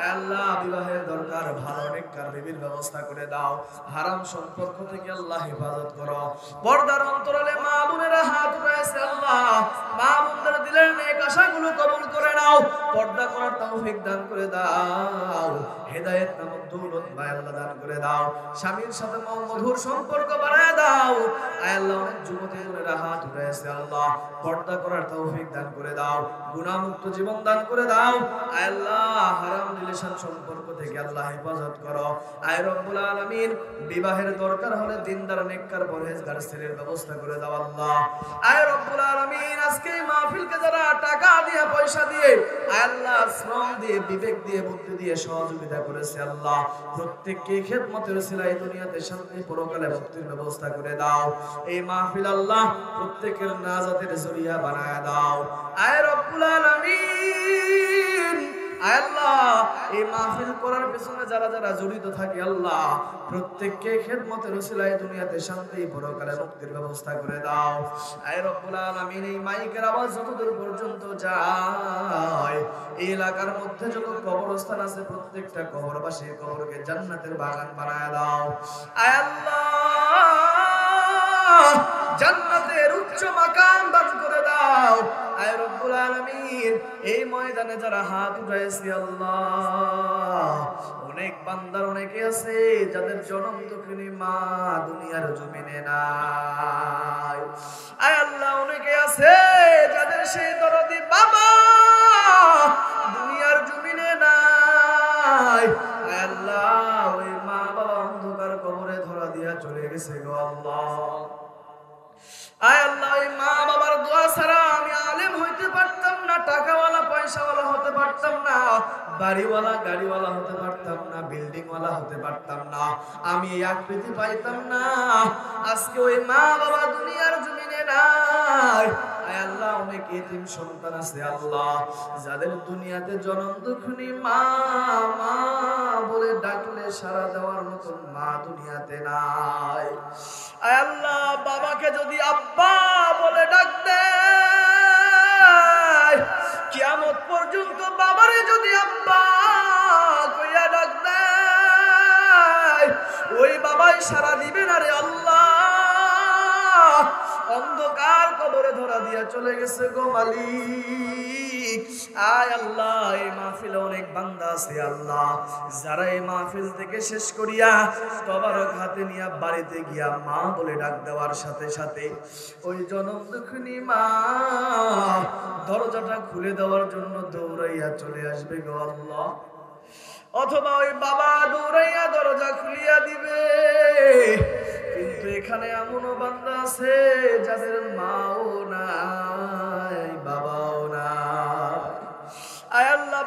আয় আল্লাহ, বিবাহের দরকার, ভালো নেককার বিবির ব্যবস্থা করে দাও। হারাম সম্পর্ক থেকে আল্লাহ হেফাজত করো। পর্দার অন্তরালে মা বোনেরা হাত উঠাইছে আল্লাহ, মা বোনদের দিলের নেক আশাগুলো কবুল করে নাও। পর্দা করার তৌফিক দান করে দাও। হেদায়েত নামক দৌলত ভাই আল্লাহ দান করে দাও। স্বামীর সাথে মধুর সম্পর্ক বাড়ায় দাও। আয় আল্লাহ, অনেক যুবতী বোনেরা হাত উঠাইছে আল্লাহ, পর্দা করার তৌফিক দান করে দাও। গুনাহমুক্ত জীবন দান করে দাও। আয় আল্লাহ, হারাম রিলেশন সম্পর্ক থেকে আল্লাহ হেফাজত করো। আয় রব্বুল আলামিন, বিবাহের দরকার হলে দিনদার নেককার পরহেজগার ছেলের ব্যবস্থা করে দাও আল্লাহ। আয় রব্বুল আলামিন, আজকে এই মাহফিলকে যারা টাকা দিয়ে, পয়সা দিয়ে, আয় আল্লাহ, শ্রম দিয়ে, বিবেক দিয়ে, বুদ্ধি দিয়ে সহযোগিতা করেছে আল্লাহ, প্রত্যেককে খেদমতের উসিলায় দুনিয়াতে শান্তি, পরকালে মুক্তির ব্যবস্থা করে দাও। এই মাহফিল আল্লাহ প্রত্যেকের নাজাতের জরিয়া বানায় দাও। আয় রব্বুল আলামিন, আয় আল্লাহ, এই মাহফিল করার পেছনে যারা যারা জড়িত থাকে আল্লাহ, প্রত্যেককে খেদমতের উসিলায় দুনিয়াতে শান্তি, পরকালে মুক্তির ব্যবস্থা করে দাও। আয় রব্বুল আলামিন, এই মাইকের আওয়াজ যতদূর পর্যন্ত যায়, এই এলাকার মধ্যে যত কবরস্থান আছে প্রত্যেকটা কবরবাসীর কবরকে জান্নাতের বাগান বানায় দাও। আয় আল্লাহ, জান্নাতের উচ্চ মাকাম দান করে দাও। আয় রব্বুল আলামিন, এই ময়দানে যারা হাত উঠাইছে আল্লাহ, অনেক বান্দার অনেকে আছে যাদের জনম দুঃখিনী মা দুনিয়ার জমিনে নাই। আয় আল্লাহ, অনেকে আছে যাদের সেই দরদি বাবা দুনিয়ার জমিনে নাই। আয় আল্লাহ, ওই মা বাবা অন্ধকার কবরে ধরা দিয়া চলে গেছে গো আল্লাহ। আয় আল্লাহ, ওই মা বাবার দোয়া ছাড়া আমি আলেম হইতে পারতাম না, টাকাওয়ালা পয়সাওয়ালা হতে পারতাম না, বাড়িওয়ালা গাড়িওয়ালা হতে পারতাম না, বিল্ডিংওয়ালা হতে পারতাম না, আমি এই আকৃতি পাইতাম না। আজকে ওই মা বাবা দুনিয়ার জমিনে নাই। আয় আল্লাহ, অনেক এতিম সন্তান আছে আল্লাহ, যাদের দুনিয়াতে জনম দুঃখিনী মা মা বলে ডাকলে সাড়া দেওয়ার মতন মা দুনিয়াতে নাই। আয় আল্লাহ, বাবাকে যদি আব্বা বলে ডাক দেয়, কিয়ামত পর্যন্ত বাবারে যদি আব্বা কইয়া ডাক দেয়, ওই বাবাই সাড়া দিবে না রে আল্লাহ। অন্ধকার কবরে ধরা দিয়া চলে গেছে গো মালিক। আয় আল্লাহ, এই মাহফিলে অনেক বান্দা আছে আল্লাহ, যারা এই মাহফিল থেকে শেষ করিয়া তবারক হাতে নিয়া বাড়িতে গিয়া মা বলে ডাক দেওয়ার সাথে সাথে ওই জনম দুঃখিনী মা দরজাটা খুলে দেওয়ার জন্য দৌড়াইয়া চলে আসবে গো আল্লাহ, অথবা ওই বাবা দৌড়াইয়া দরজা খুলিয়া দিবে। কিন্তু এখানে এমনও বান্দা আছে যাদের মাও নাই, বাবাও নাই। আয় আল্লাহ,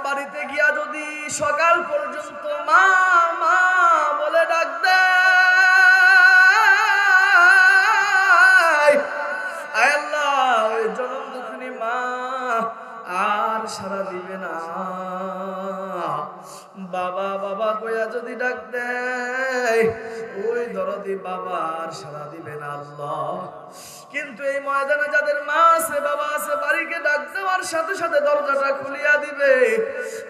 সকাল পর্যন্ত মা মা বলে ডাক দেয়। আয় আল্লাহ, ওই জনম দুঃখিনী মা আর সারা দিবে না। বাবা বাবা কইয়া যদি ডাক দেয়, ওই দরদি বাবা আর সারা দিবে না আল্লাহ। কিন্তু এই ময়দানে যাদের মা আছে বাবা আছে, বাড়িকে ডাক দেওয়ার সাথে সাথে দরজাটা খুলিয়া দিবে।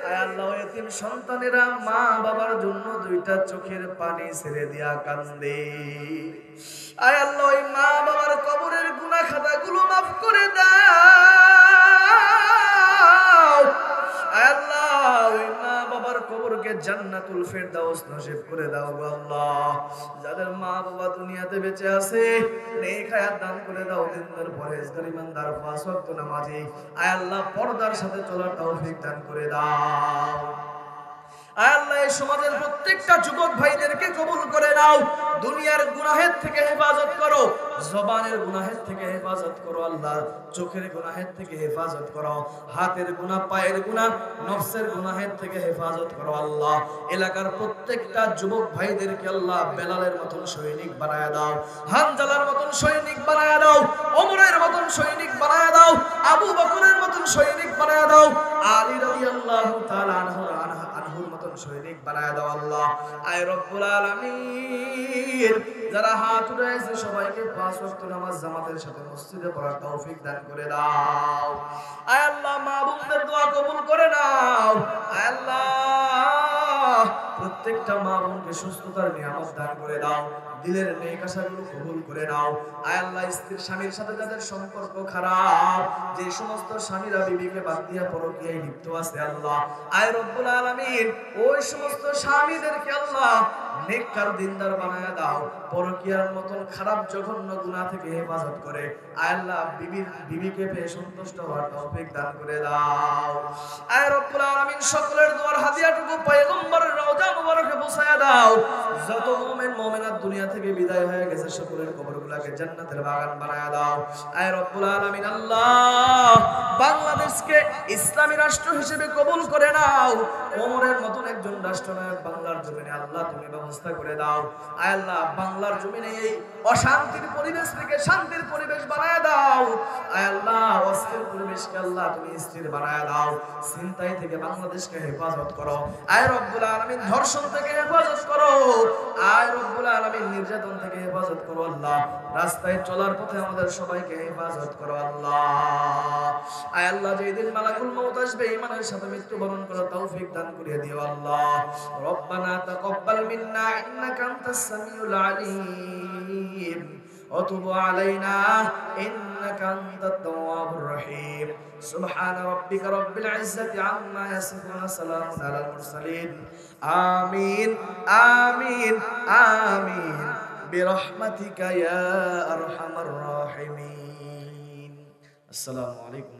আয় আল্লাহ, ওই তিন সন্তানেরা মা বাবার জন্য দুইটা চোখের পানি ছেড়ে দিয়া কান্দে। আয় আল্লাহ, ওই মা বাবার কবরের গুনাহ খাতাগুলো মাফ করে দাও। আয় আল্লাহ, ওই মা বাবার কবরকে জান্নাতুল ফেরদাউস নসিব করে দাও গো আল্লাহ। যাদের মা বাবা দুনিয়াতে বেঁচে আছে, নেক হায়াত দান করে দাও। দিনদার পরহেজগার ইমানদার পাঁচ ওয়াক্ত নামাজি। আয় আল্লাহ, পর্দার সাথে চলার তৌফিক দান করে দাও। আয় আল্লাহ, এই সমাজের প্রত্যেকটা যুবক ভাইদেরকে কবুল করে নাও। দুনিয়ার গুনাহের থেকে হেফাজত করো, জবানের গুনাহের থেকে হেফাজত করো আল্লাহ, চোখের গুনাহের থেকে হেফাজত করো, হাতের গুনাহ, পায়ের গুনাহ, নফসের গুনাহের থেকে হেফাজত করো আল্লাহ। এলাকার প্রত্যেকটা যুবক ভাইদেরকে আল্লাহ বেলালের মতন সৈনিক বানায়া দাও, হানজালার মতন সৈনিক বানায়া দাও, ওমরের মতন সৈনিক বানায়া দাও, আবু বকরের মতন সৈনিক বানায়া দাও, আলী রাদিয়াল্লাহু তাআলা আনহুর মতন সৈনিক বানায়া দাও আল্লাহ। আয় রব্বুল আলামিন, যারা হাত উঠাইছে সবাইকে পাঁচ ওয়াক্ত নামাজ জামাতের সাথে মসজিদে পড়ার তৌফিক দান করে দাও। আয় আল্লাহ, মা বোনদের দোয়া কবুল করে নাও। আয় আল্লাহ, প্রত্যেকটা মা বোনকে সুস্থতার নিয়ামত দান করে দাও, দিলের নেক আশাগুলো কবুল করে নাও। আয় আল্লাহ, স্ত্রীর স্বামীর সাথে যাদের সম্পর্ক খারাপ, যে সমস্ত স্বামীরা বিবিকে বাদ দিয়া পরকীয়ায় লিপ্ত আছে আল্লাহ, আয় রব্বুল আলামিন, ওই সমস্ত স্বামীদেরকে আল্লাহ নেককার দিনদার বানায়া দাও, পরকীয়ার মতন খারাপ জঘন্য গুনাহ থেকে হেফাজত করে আয় আল্লাহ বিবিকে পেয়ে সন্তুষ্ট হওয়ার তৌফিক দান করে দাও। আয় রব্বুল আলামিন, সকলের দোয়ার হাদিয়াটুকু পয়গম্বরের রওজা মুবারকে পৌঁছায়া দাও। যত মুমিন মুমিনাত দুনিয়া থেকে বিদায় হয়ে গেছে, সকলের কবরগুলোকে জান্নাতের বাগান বানায়া দাও। আয় রব্বুল আলামিন, আল্লাহ বাংলাদেশকে ইসলামী রাষ্ট্র হিসেবে কবুল করে নাও। ওমরের মতন একজন রাষ্ট্রনায়ক বাংলার জমিনে আল্লাহ তুমি ব্যবস্থা করে দাও। আয় আল্লাহ, বাংলার জমিনে এই অশান্তির পরিবেশ থেকে শান্তির পরিবেশ বানায়া দাও। আয় আল্লাহ, অস্থির পরিবেশকে আল্লাহ তুমি স্থির বানায়া দাও। চিন্তাই থেকে বাংলাদেশকে হেফাজত করো। আয় রব্বুল আলামিন, ধর্ষণ থেকে হেফাজত করো। আয় রব্বুল আলামিন, নির্যাতন থেকে হেফাজত করো আল্লাহ। রাস্তায় চলার পথে আমাদের সবাইকে হেফাজত করো আল্লাহ। আয় আল্লাহ, যেদিন মালাকুল মউত আসবে ঈমানের সাথে মৃত্যুবরণ করার তৌফিক দান করে দিও আল্লাহ। রব্বানা তাকাব্বাল মিন্না ইন্নাকা আনতাস সামিউল আলিম ওয়া তুব আলাইনা ইন্নাকা আনতাত তাওয়াবুর রহিম। সুবহান রাব্বিকা রাব্বিল ইজ্জাতি আম্মা ইয়াসিফুন, সালামুন আলাল মুরসালিন। আমিন আমিন আমিন বিরহমাতিকা ইয়া আরহামার রাহিমিন। আসসালামু আলাইকুম।